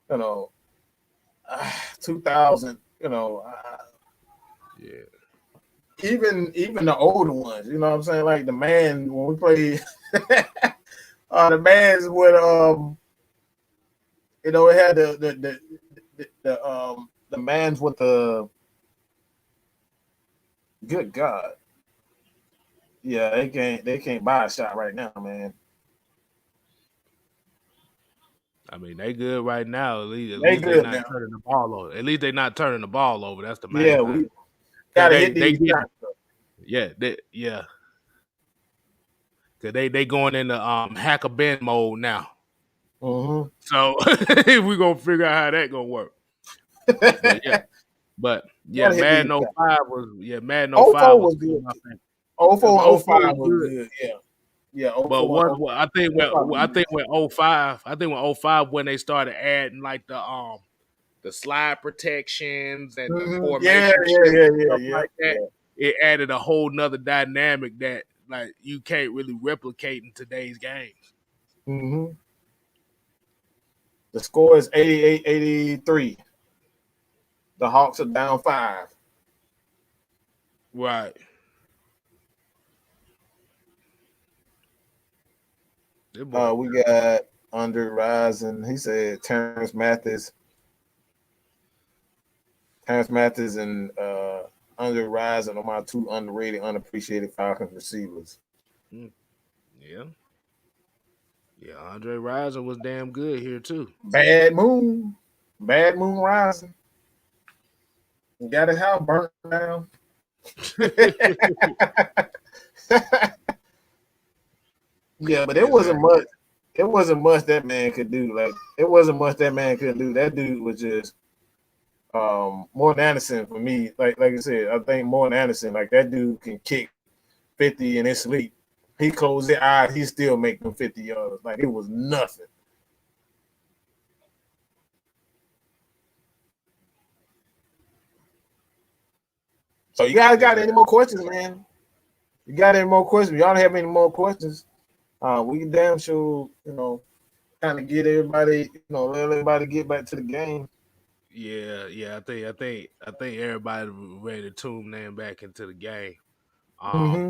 2000, even the older ones, you know what I'm saying? Like the man when we played the man's with it had the man's with the good God. Yeah, they can't buy a shot right now, man. I mean, they good right now. At least they're not turning the ball over. At least they're not turning the ball over. That's the main thing. We gotta hit these shots. Yeah. Cause they going into hack a bend mode now. So we're gonna figure out how that gonna work. But yeah. But yeah, Gotta hit these Madden guys. Madden 04 05 was was one of good. my favorite. 04 and 04 05 was was good. good. Yeah. Yeah. But 04 and once 05. I think when 05, I think when 05 when they started adding like the slide protections and the Mm-hmm. Yeah, formation yeah, shifts yeah, and yeah, stuff yeah, like that, yeah. it added a whole nother dynamic that like you can't really replicate in today's games. Mm-hmm. The score is 88-83. The Hawks are down 5. Right. We got under rising. He said Terrence Mathis and under rising are my two underrated, unappreciated Falcons receivers. Yeah. Yeah, Andre Rison was damn good here too. Bad Moon rising. Got his house burnt down. Yeah, but it wasn't Exactly. much. It wasn't much that man could do. Like it wasn't much that man could do. That dude was just Morton Anderson for me. Like I said, I think Morton Anderson, like that dude can kick 50 in his sleep. He closed his eyes, he still make them 50 yards. Like it was nothing. So you guys got any Exactly. more questions, man? You got any more questions? Y'all don't have any more questions? We can damn sure, kind of get everybody, let everybody get back to the game. Yeah. I think everybody ready to tune them back into the game. Um, Mm-hmm.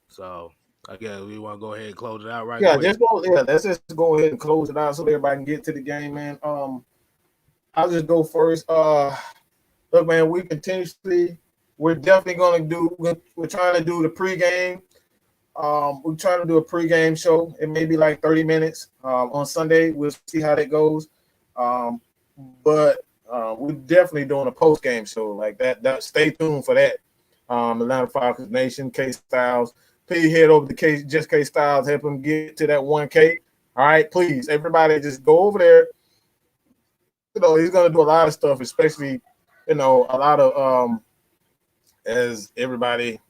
so I guess we want to go ahead and close it out right Yeah, quick. just go. Yeah, let's just go ahead and close it out so everybody can get to the game, man. I'll just go first. Look, man, we're definitely gonna do. We're trying to do the pregame. We're trying to do a pregame show. It may be like 30 minutes on Sunday. We'll see how that goes. Um, but we're definitely doing a post-game show like that. Stay tuned for that. Atlanta Falcons Nation, Kstlyz. Please head over to Kstlyz. Help him get to that 1K. All right, please, everybody, just go over there. He's gonna do a lot of stuff, especially, a lot of as everybody,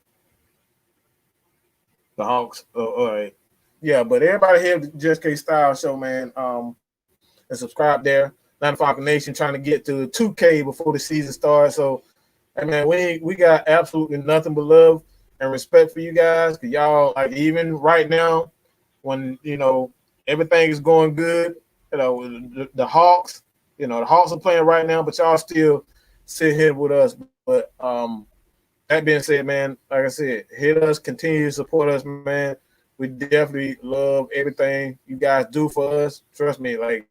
the Hawks. All right. Yeah, but everybody here at the Just Kstlyz show, man. And subscribe there. Atlanta Falcon Nation trying to get to 2K before the season starts. So, hey man, we got absolutely nothing but love and respect for you guys. Cause y'all, like, even right now, when everything is going good, the Hawks, the Hawks are playing right now, but y'all still sit here with us. But that being said, man, like I said, hit us, continue to support us, man. We definitely love everything you guys do for us. Trust me, like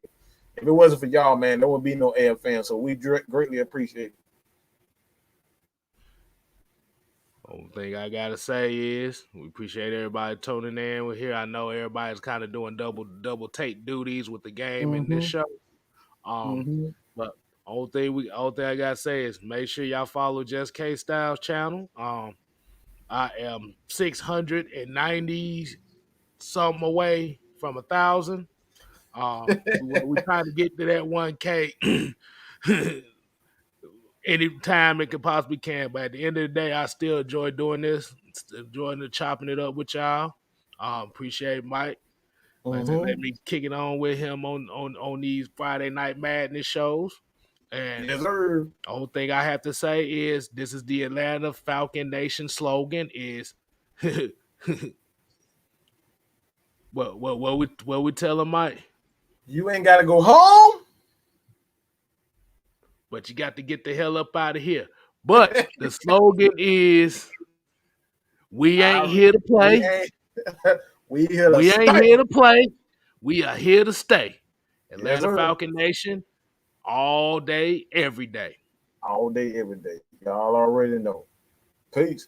if it wasn't for y'all, man, there would be no AF fans. So we greatly appreciate it. Only thing I gotta say is we appreciate everybody tuning in. We're here. I know everybody's kind of doing double take duties with the game and this Mm-hmm. show. Um, Mm-hmm. but only thing I gotta say is make sure y'all follow Just Kstlyz channel. I am 690 something away from 1,000. We trying to get to that 1K anytime it could possibly can. But at the end of the day, I still enjoy doing this, enjoying the chopping it up with y'all. Appreciate Mike. Like I said, Mm-hmm. let me kick it on with him on these Friday Night Madness shows. And Yes, sir. the whole thing I have to say is this is the Atlanta Falcon Nation slogan is what we tell him, Mike. You ain't got to go home. But you got to get the hell up out of here. But the slogan is we ain't here to We play. ain't. We here to We ain't stay. here to play. We are here to stay. Yes, Atlanta sir. Falcon Nation, all day, every day. All day, every day. Y'all already know. Peace.